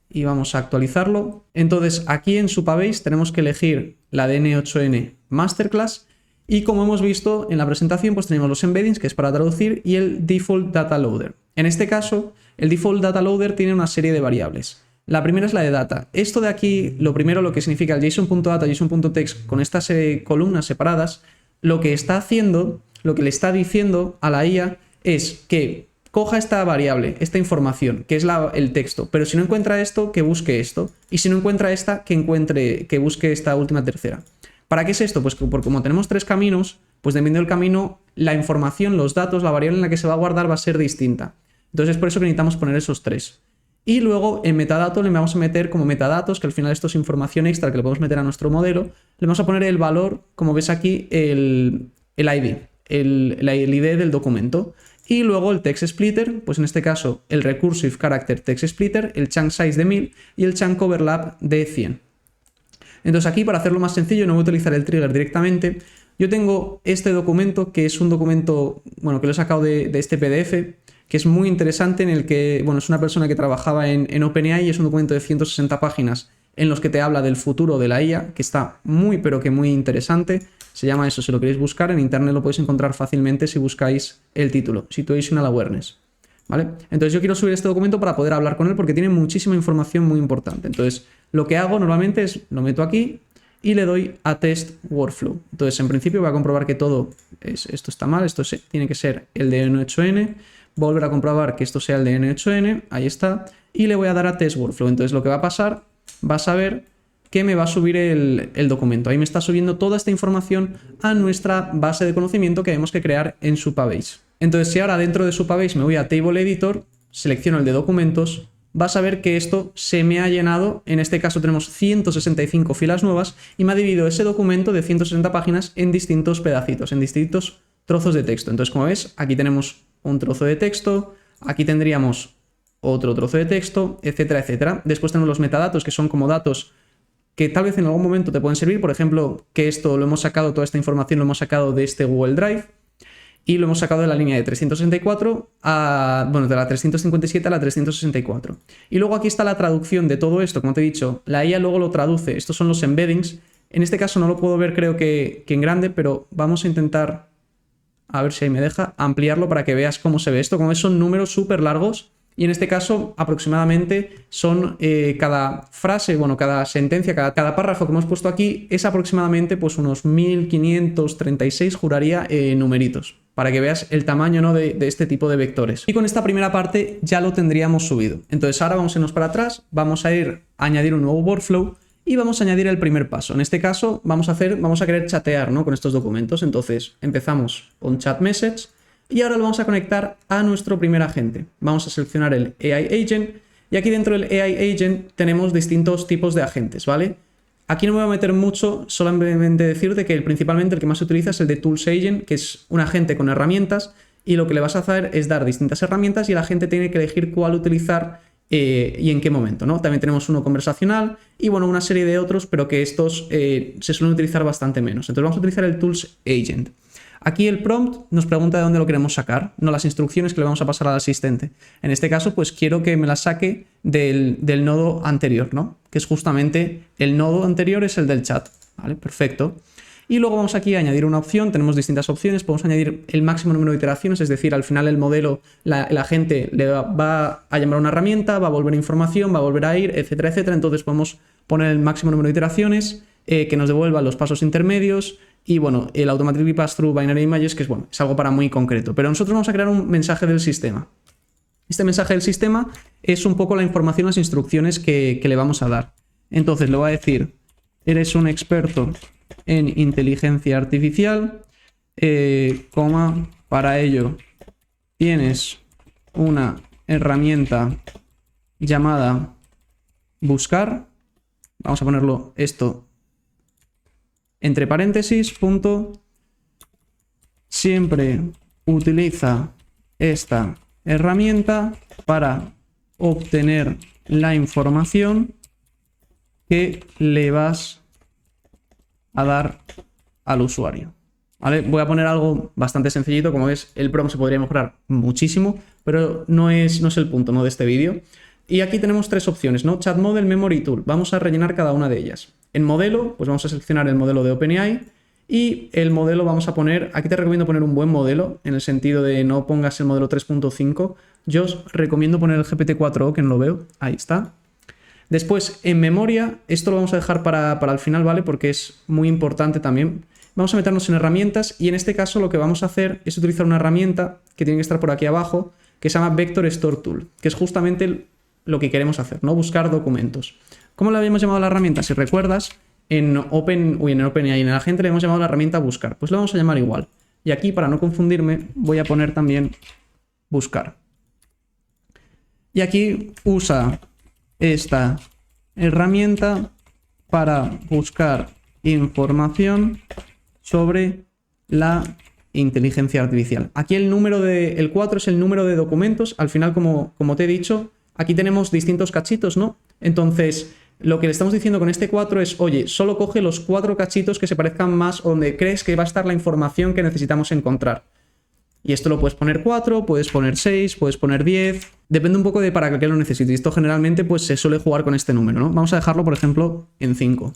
y vamos a actualizarlo. Entonces aquí en Supabase tenemos que elegir la de N8N Masterclass y como hemos visto en la presentación pues tenemos los embeddings, que es para traducir, y el Default Data Loader. En este caso el Default Data Loader tiene una serie de variables. La primera es la de data. Esto de aquí, lo primero, lo que significa el JSON.data, JSON.text con estas columnas separadas, lo que está haciendo, lo que le está diciendo a la IA es que coja esta variable, esta información, que es el texto, pero si no encuentra esto, que busque esto, y si no encuentra esta, que busque esta última tercera. ¿Para qué es esto? Pues porque como tenemos tres caminos, pues dependiendo del camino, la información, los datos, la variable en la que se va a guardar va a ser distinta. Entonces es por eso que necesitamos poner esos tres. Y luego en metadato le vamos a meter como metadatos, que al final esto es información extra que le podemos meter a nuestro modelo, le vamos a poner el valor, como ves aquí, el ID, el ID del documento. Y luego el text splitter, pues en este caso el recursive character text splitter, el chunk size de 1000 y el chunk overlap de 100. Entonces aquí, para hacerlo más sencillo, no voy a utilizar el trigger directamente. Yo tengo este documento, que es un documento, que lo he sacado de este PDF, que es muy interesante, en el que, es una persona que trabajaba en OpenAI y es un documento de 160 páginas en los que te habla del futuro de la IA, que está muy, pero que muy interesante. Se llama eso, si lo queréis buscar, en internet lo podéis encontrar fácilmente si buscáis el título, Situational Awareness, ¿vale? Entonces yo quiero subir este documento para poder hablar con él porque tiene muchísima información muy importante. Entonces lo que hago normalmente es, lo meto aquí y le doy a Test Workflow. Entonces en principio voy a comprobar que todo, esto está mal, esto tiene que ser el de N8N, volver a comprobar que esto sea el de N8N, ahí está, y le voy a dar a Test Workflow. Entonces lo que va a pasar, vas a ver que me va a subir el documento. Ahí me está subiendo toda esta información a nuestra base de conocimiento que tenemos que crear en Supabase. Entonces, si ahora dentro de Supabase me voy a Table Editor, selecciono el de documentos, vas a ver que esto se me ha llenado. En este caso tenemos 165 filas nuevas y me ha dividido ese documento de 160 páginas en distintos pedacitos, en distintos trozos de texto. Entonces, como ves, aquí tenemos un trozo de texto, aquí tendríamos otro trozo de texto, etcétera, etcétera. Después tenemos los metadatos, que son como datos que tal vez en algún momento te pueden servir. Por ejemplo, que esto lo hemos sacado, toda esta información lo hemos sacado de este Google Drive y lo hemos sacado de la línea de 364 de la 357 a la 364. Y luego aquí está la traducción de todo esto, como te he dicho, la IA luego lo traduce. Estos son los embeddings. En este caso no lo puedo ver creo que en grande, pero vamos a intentar, a ver si ahí me deja, ampliarlo para que veas cómo se ve esto. Como ves, son números súper largos. Y en este caso, aproximadamente son cada frase, bueno, cada sentencia, cada párrafo que hemos puesto aquí es aproximadamente pues unos 1536, juraría, numeritos, para que veas el tamaño, ¿no?, de este tipo de vectores. Y con esta primera parte ya lo tendríamos subido. Entonces ahora vamos a irnos para atrás, vamos a añadir un nuevo workflow y vamos a añadir el primer paso. En este caso vamos a querer chatear, ¿no?, con estos documentos. Entonces empezamos con chat message. Y ahora lo vamos a conectar a nuestro primer agente. Vamos a seleccionar el AI Agent y aquí dentro del AI Agent tenemos distintos tipos de agentes, ¿vale? Aquí no me voy a meter mucho, solamente decirte que principalmente el que más se utiliza es el de Tools Agent, que es un agente con herramientas y lo que le vas a hacer es dar distintas herramientas y el agente tiene que elegir cuál utilizar y en qué momento, ¿no? También tenemos uno conversacional y bueno, una serie de otros, pero que estos se suelen utilizar bastante menos. Entonces vamos a utilizar el Tools Agent. Aquí el prompt nos pregunta de dónde lo queremos sacar, no las instrucciones que le vamos a pasar al asistente. En este caso, pues quiero que me las saque del nodo anterior, ¿no? Que es justamente el nodo anterior, es el del chat, ¿vale? Perfecto. Y luego vamos aquí a añadir una opción, tenemos distintas opciones, podemos añadir el máximo número de iteraciones, es decir, al final el modelo, el agente le va a llamar a una herramienta, va a volver información, va a volver a ir, etcétera, etcétera. Entonces podemos poner el máximo número de iteraciones, que nos devuelva los pasos intermedios. Y bueno, el Automatically Pass-Through Binary Images, que es algo para muy concreto. Pero nosotros vamos a crear un mensaje del sistema. Este mensaje del sistema es un poco la información, las instrucciones que le vamos a dar. Entonces le voy a decir, eres un experto en inteligencia artificial, para ello tienes una herramienta llamada buscar. Vamos a ponerlo esto entre paréntesis, punto, siempre utiliza esta herramienta para obtener la información que le vas a dar al usuario. ¿Vale? Voy a poner algo bastante sencillito, como ves, el prompt se podría mejorar muchísimo, pero no es el punto, ¿no?, de este vídeo. Y aquí tenemos tres opciones, ¿no? Chat Model, Memory Tool. Vamos a rellenar cada una de ellas. En modelo, pues vamos a seleccionar el modelo de OpenAI y el modelo vamos a poner, aquí te recomiendo poner un buen modelo, en el sentido de no pongas el modelo 3.5. Yo os recomiendo poner el GPT-4o, que no lo veo, ahí está. Después, en memoria, esto lo vamos a dejar para el final, ¿vale? Porque es muy importante también. Vamos a meternos en herramientas y en este caso lo que vamos a hacer es utilizar una herramienta que tiene que estar por aquí abajo, que se llama Vector Store Tool, que es justamente lo que queremos hacer, ¿no? Buscar documentos. ¿Cómo le habíamos llamado a la herramienta? Si recuerdas, en OpenAI, en el agente le hemos llamado a la herramienta buscar. Pues lo vamos a llamar igual. Y aquí, para no confundirme, voy a poner también buscar. Y aquí usa esta herramienta para buscar información sobre la inteligencia artificial. Aquí el 4 es el número de documentos. Al final, como te he dicho, aquí tenemos distintos cachitos, ¿no? Entonces, lo que le estamos diciendo con este 4 es, oye, solo coge los 4 cachitos que se parezcan más o donde crees que va a estar la información que necesitamos encontrar. Y esto lo puedes poner 4, puedes poner 6, puedes poner 10. Depende un poco de para qué lo necesites. Y esto generalmente pues se suele jugar con este número, ¿no? Vamos a dejarlo, por ejemplo, en 5.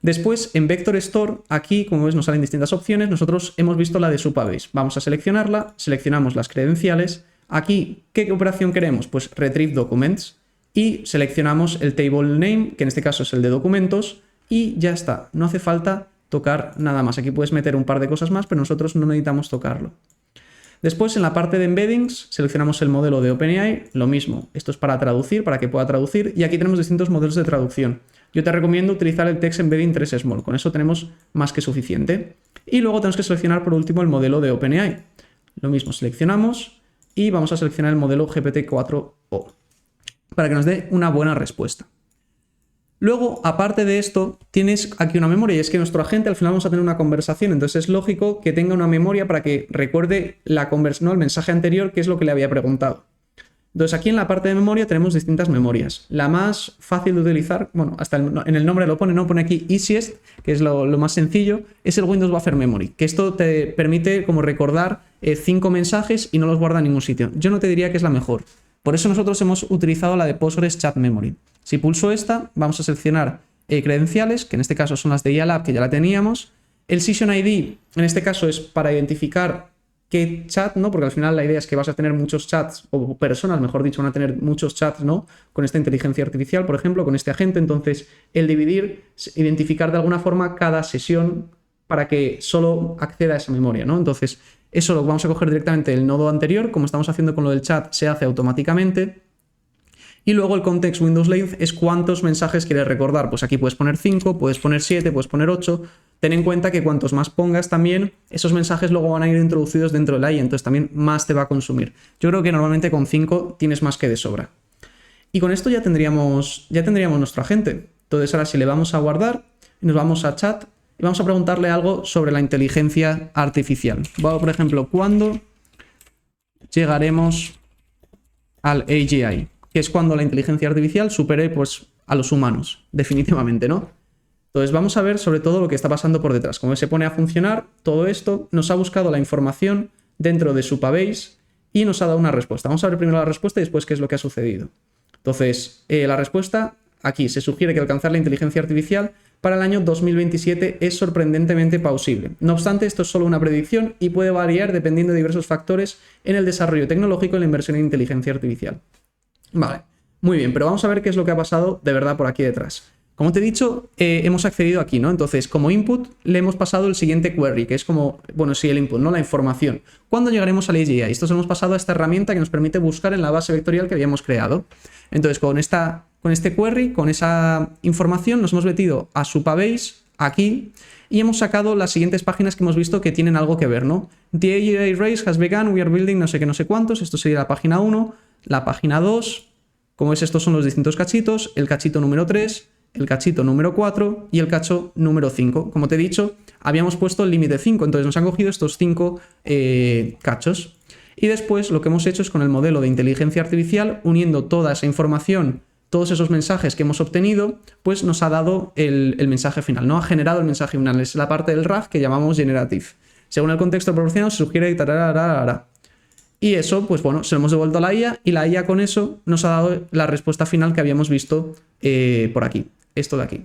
Después, en Vector Store, aquí, como ves, nos salen distintas opciones. Nosotros hemos visto la de Supabase. Vamos a seleccionarla, seleccionamos las credenciales. Aquí, ¿qué operación queremos? Pues Retrieve Documents. Y seleccionamos el Table Name, que en este caso es el de documentos, y ya está. No hace falta tocar nada más. Aquí puedes meter un par de cosas más, pero nosotros no necesitamos tocarlo. Después, en la parte de Embeddings, seleccionamos el modelo de OpenAI, lo mismo. Esto es para traducir, para que pueda traducir, y aquí tenemos distintos modelos de traducción. Yo te recomiendo utilizar el Text Embedding 3 Small, con eso tenemos más que suficiente. Y luego tenemos que seleccionar por último el modelo de OpenAI. Lo mismo, seleccionamos y vamos a seleccionar el modelo GPT-4o para que nos dé una buena respuesta. Luego, aparte de esto, tienes aquí una memoria y es que nuestro agente al final vamos a tener una conversación, entonces es lógico que tenga una memoria para que recuerde la conversación, ¿no?, el mensaje anterior, que es lo que le había preguntado. Entonces aquí en la parte de memoria tenemos distintas memorias. La más fácil de utilizar, bueno, hasta en el nombre lo pone, ¿no? Pone aquí Easiest, que es lo más sencillo, es el Windows Buffer Memory, que esto te permite como recordar 5 mensajes y no los guarda en ningún sitio. Yo no te diría que es la mejor. Por eso nosotros hemos utilizado la de Postgres Chat Memory. Si pulso esta, vamos a seleccionar credenciales, que en este caso son las de IALab, que ya la teníamos. El Session ID, en este caso, es para identificar qué chat, ¿no? Porque al final la idea es que vas a tener muchos chats, o personas, mejor dicho, van a tener muchos chats, ¿no? Con esta inteligencia artificial, por ejemplo, con este agente. Entonces, el dividir, identificar de alguna forma cada sesión para que solo acceda a esa memoria, ¿no? Entonces, eso lo vamos a coger directamente del nodo anterior, como estamos haciendo con lo del chat, se hace automáticamente. Y luego el context Windows Length es cuántos mensajes quieres recordar. Pues aquí puedes poner 5, puedes poner 7, puedes poner 8. Ten en cuenta que cuantos más pongas también, esos mensajes luego van a ir introducidos dentro de la IA, entonces también más te va a consumir. Yo creo que normalmente con 5 tienes más que de sobra. Y con esto ya tendríamos nuestro agente. Entonces ahora si le vamos a guardar, nos vamos a chat y vamos a preguntarle algo sobre la inteligencia artificial. Por ejemplo, ¿cuándo llegaremos al AGI? Que es cuando la inteligencia artificial supere pues, a los humanos, definitivamente, ¿no? Entonces vamos a ver sobre todo lo que está pasando por detrás. Como se pone a funcionar todo esto, nos ha buscado la información dentro de Supabase y nos ha dado una respuesta. Vamos a ver primero la respuesta y después qué es lo que ha sucedido. Entonces, la respuesta, aquí se sugiere que alcanzar la inteligencia artificial para el año 2027 es sorprendentemente plausible. No obstante, esto es solo una predicción y puede variar dependiendo de diversos factores en el desarrollo tecnológico y la inversión en inteligencia artificial. Vale, muy bien, pero vamos a ver qué es lo que ha pasado de verdad por aquí detrás. Como te he dicho, hemos accedido aquí, ¿no? Entonces, como input, le hemos pasado el siguiente query, que es como, bueno, sí, el input, ¿no? La información. ¿Cuándo llegaremos al AGI? Esto se lo hemos pasado a esta herramienta que nos permite buscar en la base vectorial que habíamos creado. Entonces, con este query, con esa información, nos hemos metido a Supabase, aquí, y hemos sacado las siguientes páginas que hemos visto que tienen algo que ver, ¿no? The AGI race has begun, we are building no sé qué, no sé cuántos. Esto sería la página 1, la página 2. Como ves, estos son los distintos cachitos, el cachito número 3, el cachito número 4 y el cacho número 5. Como te he dicho, habíamos puesto el límite 5, entonces nos han cogido estos 5 cachos. Y después lo que hemos hecho es con el modelo de inteligencia artificial, uniendo toda esa información, todos esos mensajes que hemos obtenido, pues nos ha dado el mensaje final, ¿no? Ha generado el mensaje final. Es la parte del RAG que llamamos generative. Según el contexto proporcionado, se sugiere que tararara. Y eso, pues bueno, se lo hemos devuelto a la IA y la IA con eso nos ha dado la respuesta final que habíamos visto por aquí, esto de aquí.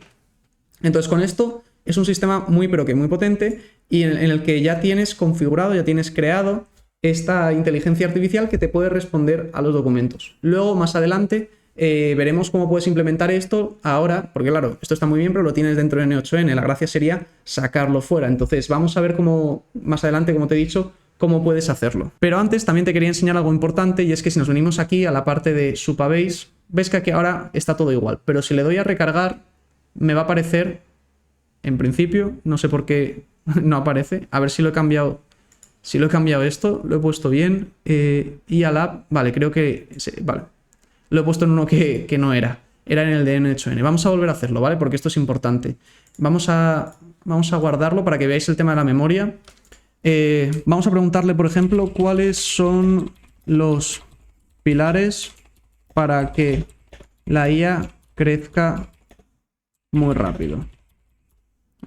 Entonces con esto es un sistema muy pero que muy potente y en el que ya tienes configurado, ya tienes creado esta inteligencia artificial que te puede responder a los documentos. Luego, más adelante, veremos cómo puedes implementar esto ahora, porque claro, esto está muy bien, pero lo tienes dentro de N8N. La gracia sería sacarlo fuera. Entonces vamos a ver cómo, más adelante, como te he dicho, cómo puedes hacerlo. Pero antes también te quería enseñar algo importante y es que si nos venimos aquí a la parte de Supabase, ves que aquí ahora está todo igual, pero si le doy a recargar me va a aparecer, en principio, no sé por qué no aparece, a ver si lo he cambiado, esto, lo he puesto bien, IALab, vale, creo que, vale, lo he puesto en uno que no era en el de N8N. Vamos a volver a hacerlo, ¿vale? Porque esto es importante. Vamos a guardarlo para que veáis el tema de la memoria. Vamos a preguntarle, por ejemplo, cuáles son los pilares para que la IA crezca muy rápido.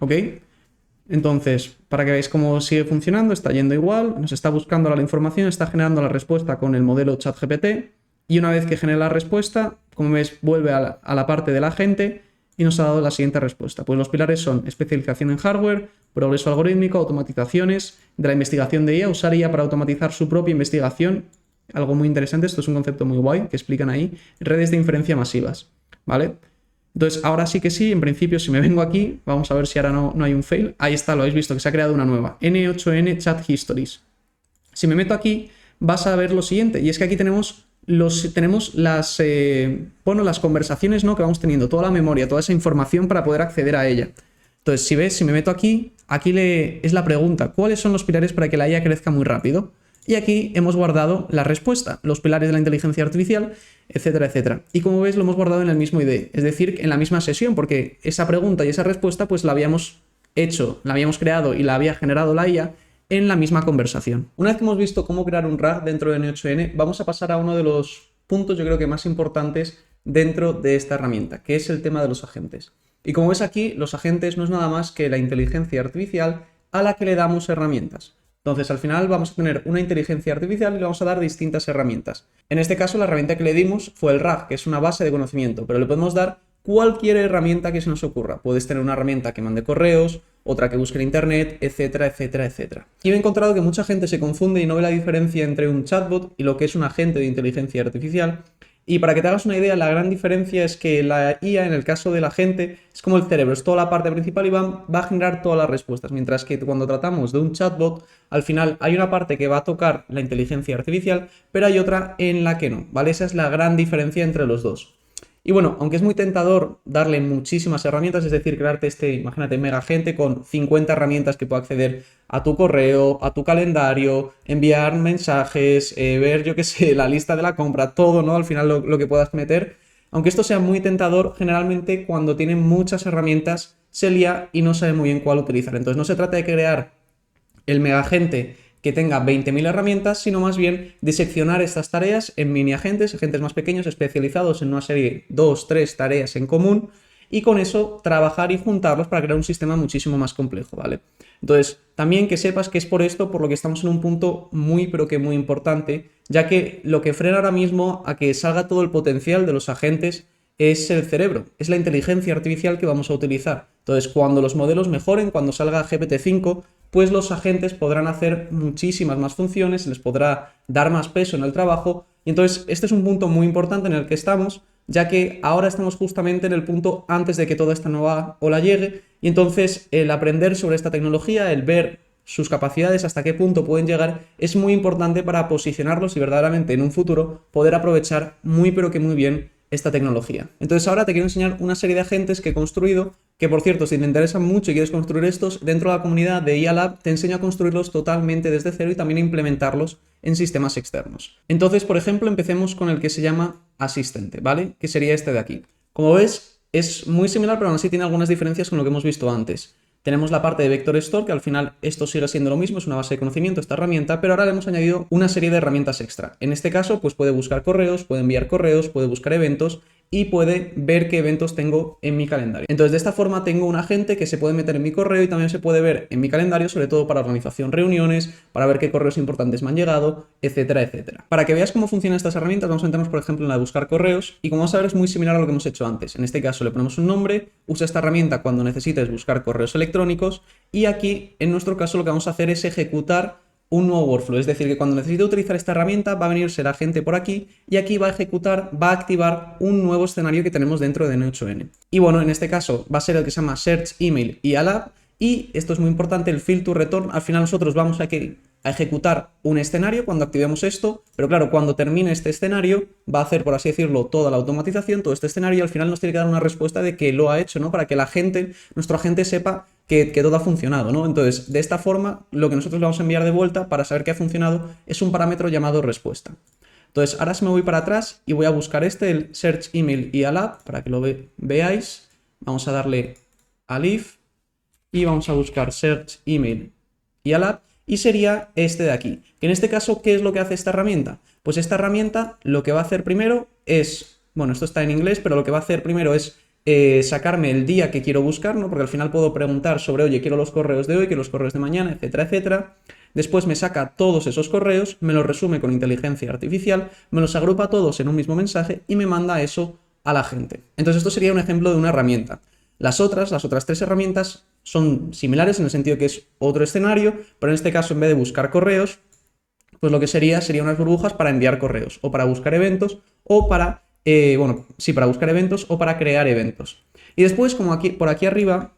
¿Ok? Entonces, para que veáis cómo sigue funcionando, está yendo igual, nos está buscando la información, está generando la respuesta con el modelo ChatGPT y una vez que genera la respuesta, como ves, vuelve a la parte del agente y nos ha dado la siguiente respuesta. Pues los pilares son especialización en hardware, progreso algorítmico, automatizaciones, de la investigación de IA, usar IA para automatizar su propia investigación, algo muy interesante, esto es un concepto muy guay que explican ahí, redes de inferencia masivas, ¿vale? Entonces, ahora sí que sí, en principio, si me vengo aquí, vamos a ver si ahora no hay un fail, ahí está, lo habéis visto, que se ha creado una nueva, N8N Chat Histories. Si me meto aquí, vas a ver lo siguiente, y es que aquí tenemos las conversaciones, ¿no? Que vamos teniendo, toda la memoria, toda esa información para poder acceder a ella. Entonces, si ves, si me meto aquí es la pregunta, ¿cuáles son los pilares para que la IA crezca muy rápido? Y aquí hemos guardado la respuesta, los pilares de la inteligencia artificial, etcétera, etcétera. Y como ves, lo hemos guardado en el mismo ID, es decir, en la misma sesión, porque esa pregunta y esa respuesta pues la habíamos hecho, la habíamos creado y la había generado la IA en la misma conversación. Una vez que hemos visto cómo crear un RAG dentro de N8N, vamos a pasar a uno de los puntos yo creo que más importantes dentro de esta herramienta, que es el tema de los agentes. Y como ves aquí, los agentes no es nada más que la inteligencia artificial a la que le damos herramientas. Entonces, al final vamos a tener una inteligencia artificial y le vamos a dar distintas herramientas. En este caso, la herramienta que le dimos fue el RAG, que es una base de conocimiento, pero le podemos dar cualquier herramienta que se nos ocurra. Puedes tener una herramienta que mande correos, otra que busque en internet, etcétera, etcétera, etcétera. Y he encontrado que mucha gente se confunde y no ve la diferencia entre un chatbot y lo que es un agente de inteligencia artificial. Y para que te hagas una idea, la gran diferencia es que la IA, en el caso del agente, es como el cerebro, es toda la parte principal y va a generar todas las respuestas, mientras que cuando tratamos de un chatbot, al final hay una parte que va a tocar la inteligencia artificial, pero hay otra en la que no, ¿vale? Esa es la gran diferencia entre los dos. Y bueno, aunque es muy tentador darle muchísimas herramientas, es decir, crearte imagínate, mega agente con 50 herramientas que pueda acceder a tu correo, a tu calendario, enviar mensajes, ver, yo qué sé, la lista de la compra, todo, ¿no? Al final lo que puedas meter. Aunque esto sea muy tentador, generalmente cuando tiene muchas herramientas se lía y no sabe muy bien cuál utilizar. Entonces no se trata de crear el mega agente que tenga 20.000 herramientas, sino más bien de seccionar estas tareas en mini agentes más pequeños especializados en una serie 2, 3 tareas en común y con eso trabajar y juntarlos para crear un sistema muchísimo más complejo, ¿vale? Entonces, también que sepas que es por esto por lo que estamos en un punto muy, pero que muy importante, ya que lo que frena ahora mismo a que salga todo el potencial de los agentes es el cerebro, es la inteligencia artificial que vamos a utilizar. Entonces, cuando los modelos mejoren, cuando salga GPT-5, pues los agentes podrán hacer muchísimas más funciones, se les podrá dar más peso en el trabajo. Y entonces, este es un punto muy importante en el que estamos, ya que ahora estamos justamente en el punto antes de que toda esta nueva ola llegue. Y entonces, el aprender sobre esta tecnología, el ver sus capacidades, hasta qué punto pueden llegar, es muy importante para posicionarlos y verdaderamente en un futuro poder aprovechar muy, pero que muy bien esta tecnología. Entonces ahora te quiero enseñar una serie de agentes que he construido, que por cierto, si te interesan mucho y quieres construir estos, dentro de la comunidad de IA Lab te enseño a construirlos totalmente desde cero y también a implementarlos en sistemas externos. Entonces, por ejemplo, empecemos con el que se llama asistente, ¿vale? Que sería este de aquí. Como ves, es muy similar, pero aún así tiene algunas diferencias con lo que hemos visto antes. Tenemos la parte de Vector Store, que al final esto sigue siendo lo mismo, es una base de conocimiento esta herramienta, pero ahora le hemos añadido una serie de herramientas extra. En este caso, pues puede buscar correos, puede enviar correos, puede buscar eventos y puede ver qué eventos tengo en mi calendario. Entonces, de esta forma tengo un agente que se puede meter en mi correo y también se puede ver en mi calendario, sobre todo para organización reuniones, para ver qué correos importantes me han llegado, etcétera, etcétera. Para que veas cómo funcionan estas herramientas, vamos a entrarnos, por ejemplo, en la de buscar correos y como vas a ver es muy similar a lo que hemos hecho antes. En este caso le ponemos un nombre, usa esta herramienta cuando necesites buscar correos electrónicos y aquí, en nuestro caso, lo que vamos a hacer es ejecutar un nuevo workflow, es decir, que cuando necesite utilizar esta herramienta va a venirse el agente por aquí y aquí va a activar un nuevo escenario que tenemos dentro de N8N. Y bueno, en este caso va a ser el que se llama Search Email IA Lab y esto es muy importante, el Field to Return. Al final nosotros vamos a ejecutar un escenario cuando activemos esto, pero claro, cuando termine este escenario va a hacer, por así decirlo, toda la automatización, todo este escenario y al final nos tiene que dar una respuesta de que lo ha hecho, ¿no? Para que nuestro agente sepa que todo ha funcionado, ¿no? Entonces, de esta forma, lo que nosotros le vamos a enviar de vuelta para saber que ha funcionado es un parámetro llamado respuesta. Entonces, ahora me voy para atrás y voy a buscar el Search Email IA Lab, para que lo veáis. Vamos a darle al if y vamos a buscar Search Email IA Lab y sería este de aquí. Que en este caso, ¿qué es lo que hace esta herramienta? Pues esta herramienta lo que va a hacer primero es, bueno, esto está en inglés, pero lo que va a hacer primero es sacarme el día que quiero buscar, ¿no? Porque al final puedo preguntar sobre, oye, quiero los correos de hoy, quiero los correos de mañana, etcétera, etcétera. Después me saca todos esos correos, me los resume con inteligencia artificial, me los agrupa todos en un mismo mensaje y me manda eso a la gente. Entonces esto sería un ejemplo de una herramienta. Las otras 3 herramientas son similares en el sentido que es otro escenario, pero en este caso en vez de buscar correos, pues lo que sería unas burbujas para enviar correos o para buscar eventos o para para buscar eventos o para crear eventos. Y después, por aquí arriba,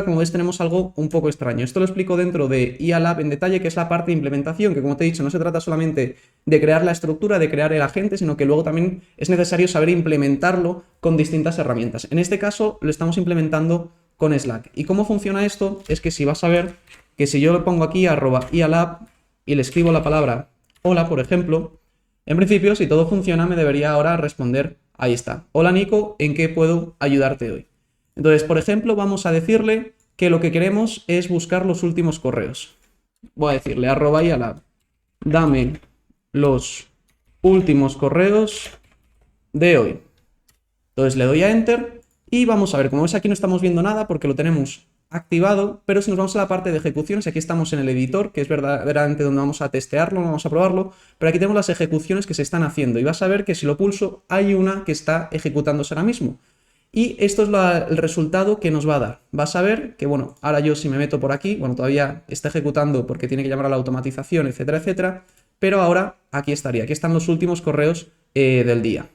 como ves, tenemos algo un poco extraño. Esto lo explico dentro de IA Lab en detalle, que es la parte de implementación, que como te he dicho, no se trata solamente de crear la estructura, de crear el agente, sino que luego también es necesario saber implementarlo con distintas herramientas. En este caso, lo estamos implementando con Slack. ¿Y cómo funciona esto? Es que si vas a ver que si yo le pongo aquí @IA Lab y le escribo la palabra hola, por ejemplo, en principio, si todo funciona, me debería ahora responder, ahí está. Hola Nico, ¿en qué puedo ayudarte hoy? Entonces, por ejemplo, vamos a decirle que lo que queremos es buscar los últimos correos. Voy a decirle @IA Lab, dame los últimos correos de hoy. Entonces le doy a Enter y vamos a ver, como ves aquí no estamos viendo nada porque lo tenemos activado, pero si nos vamos a la parte de ejecuciones, aquí estamos en el editor, que es verdaderamente donde vamos a testearlo, vamos a probarlo, pero aquí tenemos las ejecuciones que se están haciendo y vas a ver que si lo pulso hay una que está ejecutándose ahora mismo. Y esto es el resultado que nos va a dar. Vas a ver que, bueno, ahora yo si me meto por aquí, bueno, todavía está ejecutando porque tiene que llamar a la automatización, etcétera, etcétera, pero ahora aquí estaría, aquí están los últimos correos del día.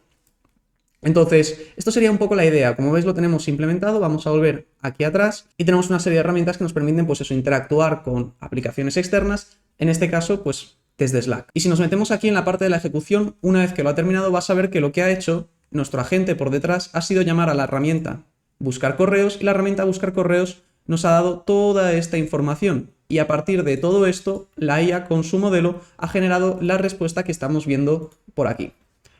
Entonces, esto sería un poco la idea. Como veis, lo tenemos implementado. Vamos a volver aquí atrás y tenemos una serie de herramientas que nos permiten, pues eso, interactuar con aplicaciones externas. En este caso, pues desde Slack. Y si nos metemos aquí en la parte de la ejecución, una vez que lo ha terminado, vas a ver que lo que ha hecho nuestro agente por detrás ha sido llamar a la herramienta buscar correos y la herramienta buscar correos nos ha dado toda esta información. Y a partir de todo esto, la IA con su modelo ha generado la respuesta que estamos viendo por aquí.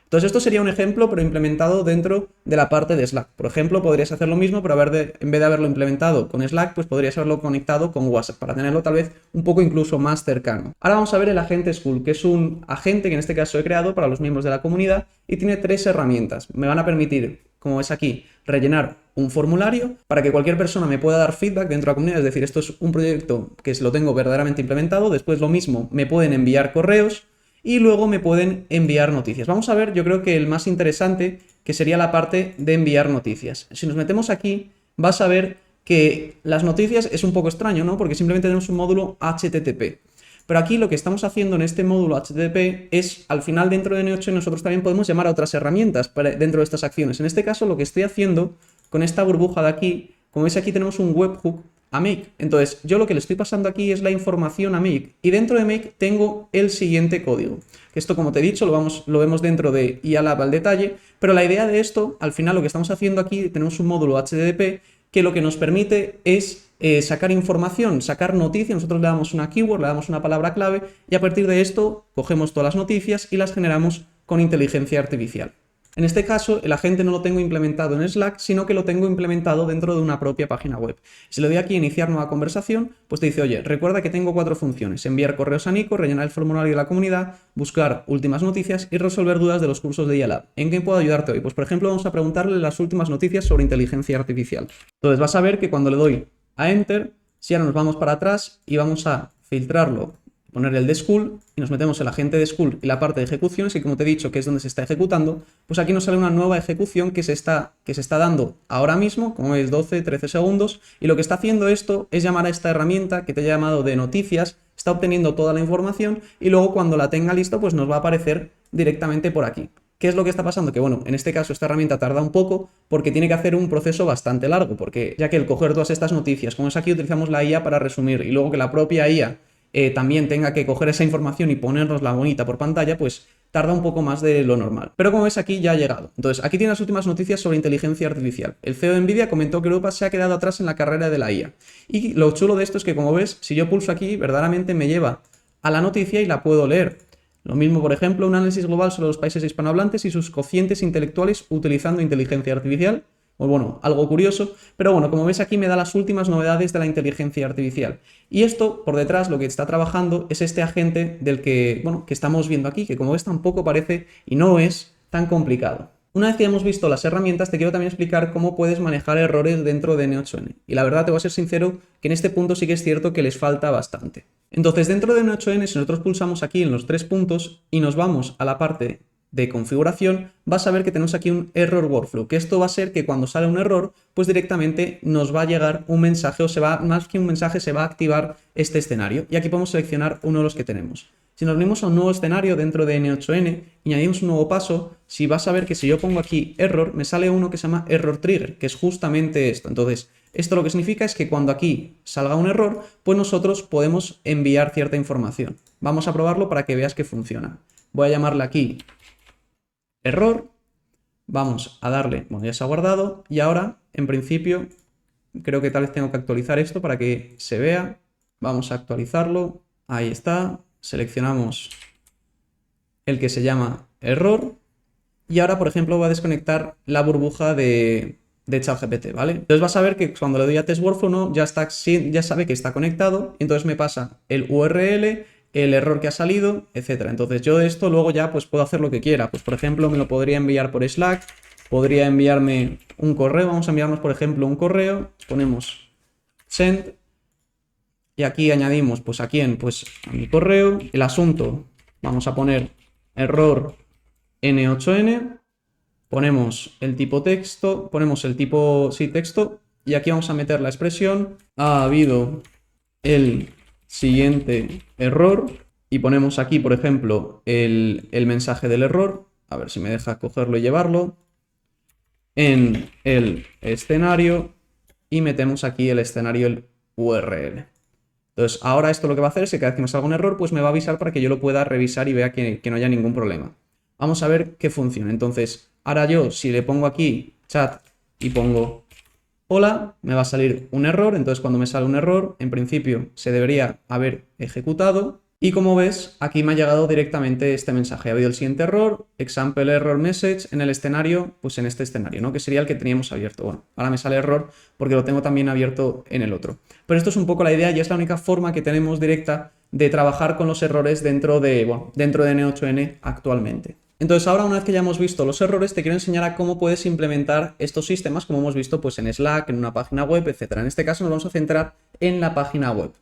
Entonces esto sería un ejemplo, pero implementado dentro de la parte de Slack. Por ejemplo, podrías hacer lo mismo, pero en vez de haberlo implementado con Slack, pues podrías haberlo conectado con WhatsApp, para tenerlo tal vez un poco incluso más cercano. Ahora vamos a ver el agente Skull, que es un agente que en este caso he creado para los miembros de la comunidad y tiene 3 herramientas. Me van a permitir, como ves aquí, rellenar un formulario para que cualquier persona me pueda dar feedback dentro de la comunidad, es decir, esto es un proyecto que lo tengo verdaderamente implementado. Después lo mismo, me pueden enviar correos y luego me pueden enviar noticias. Vamos a ver, yo creo que el más interesante, que sería la parte de enviar noticias. Si nos metemos aquí, vas a ver que las noticias es un poco extraño, ¿no? Porque simplemente tenemos un módulo HTTP. Pero aquí lo que estamos haciendo en este módulo HTTP es, al final dentro de N8 nosotros también podemos llamar a otras herramientas dentro de estas acciones. En este caso lo que estoy haciendo con esta burbuja de aquí, como veis aquí tenemos un webhook a Make. Entonces, yo lo que le estoy pasando aquí es la información a Make y dentro de Make tengo el siguiente código. Esto, como te he dicho, lo vemos dentro de IA Lab al detalle, pero la idea de esto, al final lo que estamos haciendo aquí, tenemos un módulo HTTP que lo que nos permite es sacar información, sacar noticias. Nosotros le damos una keyword, le damos una palabra clave y a partir de esto cogemos todas las noticias y las generamos con inteligencia artificial. En este caso, el agente no lo tengo implementado en Slack, sino que lo tengo implementado dentro de una propia página web. Si le doy aquí a iniciar nueva conversación, pues te dice, oye, recuerda que tengo 4 funciones: enviar correos a Nico, rellenar el formulario de la comunidad, buscar últimas noticias y resolver dudas de los cursos de IA Lab. ¿En qué puedo ayudarte hoy? Pues por ejemplo, vamos a preguntarle las últimas noticias sobre inteligencia artificial. Entonces vas a ver que cuando le doy a Enter, si ahora nos vamos para atrás y vamos a filtrarlo, poner el de School y nos metemos en el agente de School y la parte de ejecuciones, y como te he dicho que es donde se está ejecutando, pues aquí nos sale una nueva ejecución que se está dando ahora mismo, como veis 12-13 segundos, y lo que está haciendo esto es llamar a esta herramienta que te he llamado de noticias, está obteniendo toda la información y luego cuando la tenga listo pues nos va a aparecer directamente por aquí. ¿Qué es lo que está pasando? Que bueno, en este caso esta herramienta tarda un poco porque tiene que hacer un proceso bastante largo, porque ya que el coger todas estas noticias, como es aquí utilizamos la IA para resumir y luego que la propia IA también tenga que coger esa información y ponernosla bonita por pantalla, pues tarda un poco más de lo normal. Pero como ves aquí ya ha llegado. Entonces aquí tiene las últimas noticias sobre inteligencia artificial. El CEO de Nvidia comentó que Europa se ha quedado atrás en la carrera de la IA. Y lo chulo de esto es que, como ves, si yo pulso aquí, verdaderamente me lleva a la noticia y la puedo leer. Lo mismo, por ejemplo, un análisis global sobre los países hispanohablantes y sus cocientes intelectuales utilizando inteligencia artificial. Pues bueno, algo curioso, pero bueno, como ves aquí me da las últimas novedades de la inteligencia artificial. Y esto, por detrás, lo que está trabajando es este agente del que, bueno, que estamos viendo aquí, que como ves tampoco parece y no es tan complicado. Una vez que hemos visto las herramientas, te quiero también explicar cómo puedes manejar errores dentro de N8N. Y la verdad, te voy a ser sincero, que en este punto sí que es cierto que les falta bastante. Entonces, dentro de N8N, si nosotros pulsamos aquí en los 3 puntos y nos vamos a la parte de configuración, vas a ver que tenemos aquí un error workflow, que esto va a ser que cuando sale un error, pues directamente nos va a llegar un mensaje, más que un mensaje, se va a activar este escenario. Y aquí podemos seleccionar uno de los que tenemos. Si nos venimos a un nuevo escenario dentro de N8N y añadimos un nuevo paso, si vas a ver que si yo pongo aquí error, me sale uno que se llama error trigger, que es justamente esto. Entonces, esto lo que significa es que cuando aquí salga un error, pues nosotros podemos enviar cierta información. Vamos a probarlo para que veas que funciona. Voy a llamarle aquí error, vamos a darle, bueno, ya se ha guardado y ahora, en principio, creo que tal vez tengo que actualizar esto para que se vea. Vamos a actualizarlo, ahí está, seleccionamos el que se llama error y ahora, por ejemplo, voy a desconectar la burbuja de ChatGPT, ¿vale? Entonces vas a ver que cuando le doy a Test Workflow, ya sabe que está conectado, y entonces me pasa el URL el error que ha salido, etcétera. Entonces yo de esto luego ya pues puedo hacer lo que quiera. Pues por ejemplo me lo podría enviar por Slack, podría enviarme un correo, vamos a enviarnos por ejemplo un correo, ponemos send y aquí añadimos pues a quién, pues a mi correo, el asunto, vamos a poner error N8N, ponemos el tipo texto, ponemos el tipo, sí, texto, y aquí vamos a meter la expresión, ha habido el siguiente error, y ponemos aquí, por ejemplo, el mensaje del error, a ver si me deja cogerlo y llevarlo, en el escenario, y metemos aquí el escenario, el URL. Entonces, ahora esto lo que va a hacer es que cada vez que me salga un error, pues me va a avisar para que yo lo pueda revisar y vea que no haya ningún problema. Vamos a ver qué funciona. Entonces, ahora yo, si le pongo aquí chat y pongo hola, me va a salir un error. Entonces, cuando me sale un error, en principio se debería haber ejecutado. Y como ves, aquí me ha llegado directamente este mensaje. Ha habido el siguiente error, example error message en el escenario, pues en este escenario, ¿no? Que sería el que teníamos abierto. Bueno, ahora me sale error porque lo tengo también abierto en el otro. Pero esto es un poco la idea y es la única forma que tenemos directa de trabajar con los errores dentro de N8N actualmente. Entonces ahora, una vez que ya hemos visto los errores, te quiero enseñar a cómo puedes implementar estos sistemas, como hemos visto pues en Slack, en una página web, etc. En este caso nos vamos a centrar en la página web.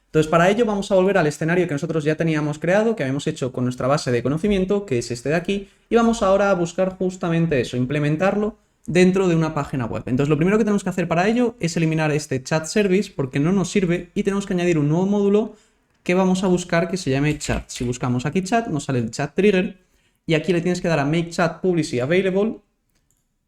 Entonces, para ello vamos a volver al escenario que nosotros ya teníamos creado, que habíamos hecho con nuestra base de conocimiento, que es este de aquí, y vamos ahora a buscar justamente eso, implementarlo dentro de una página web. Entonces, lo primero que tenemos que hacer para ello es eliminar este chat service porque no nos sirve y tenemos que añadir un nuevo módulo que vamos a buscar que se llame chat. Si buscamos aquí chat, nos sale el chat trigger y aquí le tienes que dar a make chat publicly available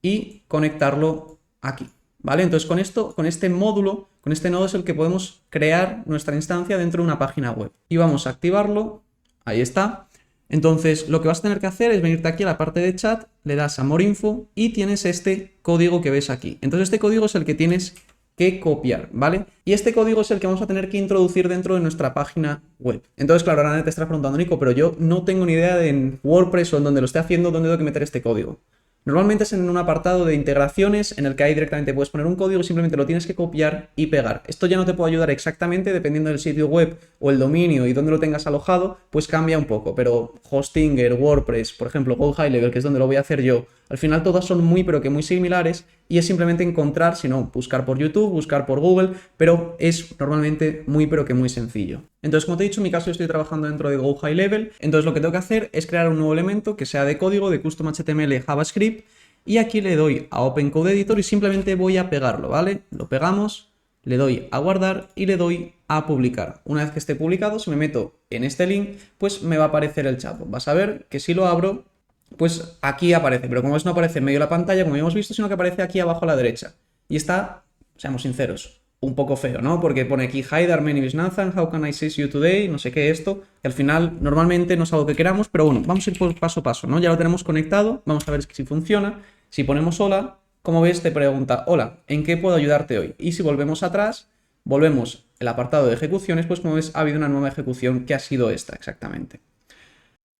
y conectarlo aquí. ¿Vale? Entonces con esto, con este módulo, con este nodo es el que podemos crear nuestra instancia dentro de una página web. Y vamos a activarlo, ahí está. Entonces lo que vas a tener que hacer es venirte aquí a la parte de chat, le das a more info y tienes este código que ves aquí. Entonces este código es el que tienes que copiar, ¿vale? Y este código es el que vamos a tener que introducir dentro de nuestra página web. Entonces, claro, ahora te estás preguntando, Nico, pero yo no tengo ni idea de en WordPress o en donde lo esté haciendo, dónde tengo que meter este código. Normalmente es en un apartado de integraciones en el que ahí directamente puedes poner un código y simplemente lo tienes que copiar y pegar. Esto ya no te puede ayudar exactamente, dependiendo del sitio web o el dominio y dónde lo tengas alojado, pues cambia un poco. Pero Hostinger, WordPress, por ejemplo, Go High Level, que es donde lo voy a hacer yo, al final todas son muy pero que muy similares y es simplemente encontrar, si no, buscar por YouTube, buscar por Google, pero es normalmente muy pero que muy sencillo. Entonces, como te he dicho, en mi caso yo estoy trabajando dentro de Go High Level, entonces lo que tengo que hacer es crear un nuevo elemento que sea de código, de custom HTML JavaScript, y aquí le doy a Open Code Editor y simplemente voy a pegarlo, ¿vale? Lo pegamos, le doy a guardar y le doy a publicar. Una vez que esté publicado, si me meto en este link, pues me va a aparecer el chatbot. Vas a ver que si lo abro, pues aquí aparece, pero como ves no aparece en medio de la pantalla, como hemos visto, sino que aparece aquí abajo a la derecha. Y está, seamos sinceros, un poco feo, ¿no? Porque pone aquí, hi there, my name is Nathan, how can I assist you today? No sé qué esto, que al final normalmente no es algo que queramos, pero bueno, vamos a ir paso a paso, ¿no? Ya lo tenemos conectado, vamos a ver si funciona. Si ponemos hola, como ves te pregunta, hola, ¿en qué puedo ayudarte hoy? Y si volvemos atrás, volvemos el apartado de ejecuciones, pues como ves ha habido una nueva ejecución que ha sido esta exactamente.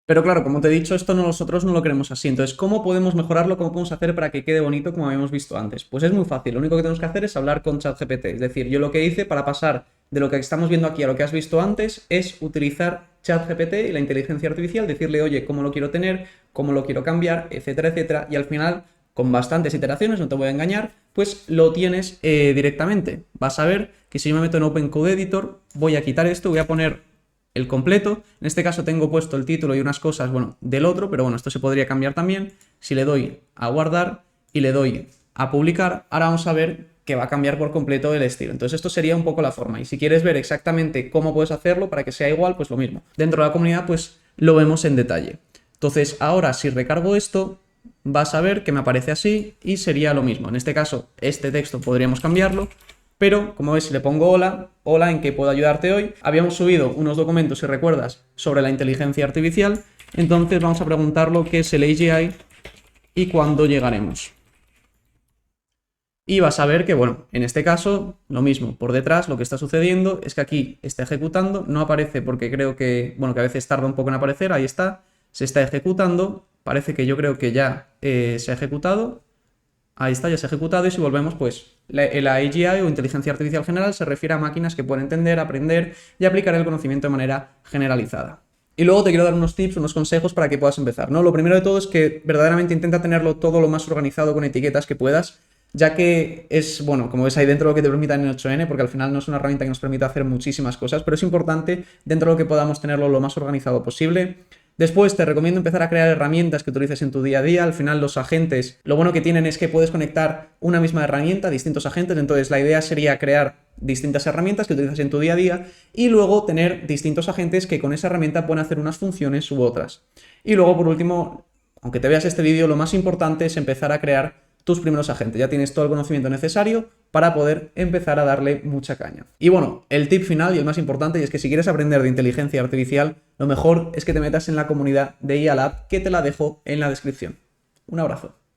Pero claro, como te he dicho, esto nosotros no lo queremos así. Entonces, ¿cómo podemos mejorarlo? ¿Cómo podemos hacer para que quede bonito como habíamos visto antes? Pues es muy fácil. Lo único que tenemos que hacer es hablar con ChatGPT. Es decir, yo lo que hice para pasar de lo que estamos viendo aquí a lo que has visto antes es utilizar ChatGPT y la inteligencia artificial, decirle, oye, cómo lo quiero tener, cómo lo quiero cambiar, etcétera, etcétera. Y al final, con bastantes iteraciones, no te voy a engañar, pues lo tienes directamente. Vas a ver que si yo me meto en Open Code Editor, voy a quitar esto, voy a poner el completo. En este caso tengo puesto el título y unas cosas, bueno, del otro, pero bueno, esto se podría cambiar también. Si le doy a guardar y le doy a publicar, ahora vamos a ver que va a cambiar por completo el estilo. Entonces esto sería un poco la forma. Y si quieres ver exactamente cómo puedes hacerlo para que sea igual, pues lo mismo. Dentro de la comunidad, pues lo vemos en detalle. Entonces ahora si recargo esto, vas a ver que me aparece así y sería lo mismo. En este caso, este texto podríamos cambiarlo. Pero, como ves, si le pongo hola, hola, ¿en qué puedo ayudarte hoy? Habíamos subido unos documentos, si recuerdas, sobre la inteligencia artificial. Entonces vamos a preguntarlo qué es el AGI y cuándo llegaremos. Y vas a ver que, bueno, en este caso, lo mismo. Por detrás, lo que está sucediendo es que aquí está ejecutando. No aparece porque creo que, bueno, que a veces tarda un poco en aparecer. Ahí está. Se está ejecutando. Parece que yo creo que ya se ha ejecutado. Ahí está, ya se ha ejecutado y si volvemos, pues la AGI o inteligencia artificial general se refiere a máquinas que pueden entender, aprender y aplicar el conocimiento de manera generalizada. Y luego te quiero dar unos tips, unos consejos para que puedas empezar, ¿no? Lo primero de todo es que verdaderamente intenta tenerlo todo lo más organizado con etiquetas que puedas, ya que es, bueno, como ves ahí dentro de lo que te permita en 8N, porque al final no es una herramienta que nos permita hacer muchísimas cosas, pero es importante dentro de lo que podamos tenerlo lo más organizado posible. Después te recomiendo empezar a crear herramientas que utilices en tu día a día. Al final los agentes, lo bueno que tienen es que puedes conectar una misma herramienta a distintos agentes, entonces la idea sería crear distintas herramientas que utilizas en tu día a día y luego tener distintos agentes que con esa herramienta pueden hacer unas funciones u otras. Y luego por último, aunque te veas este vídeo, lo más importante es empezar a crear tus primeros agentes. Ya tienes todo el conocimiento necesario para poder empezar a darle mucha caña. Y bueno, el tip final y el más importante, y es que si quieres aprender de inteligencia artificial, lo mejor es que te metas en la comunidad de IA Lab, que te la dejo en la descripción. Un abrazo.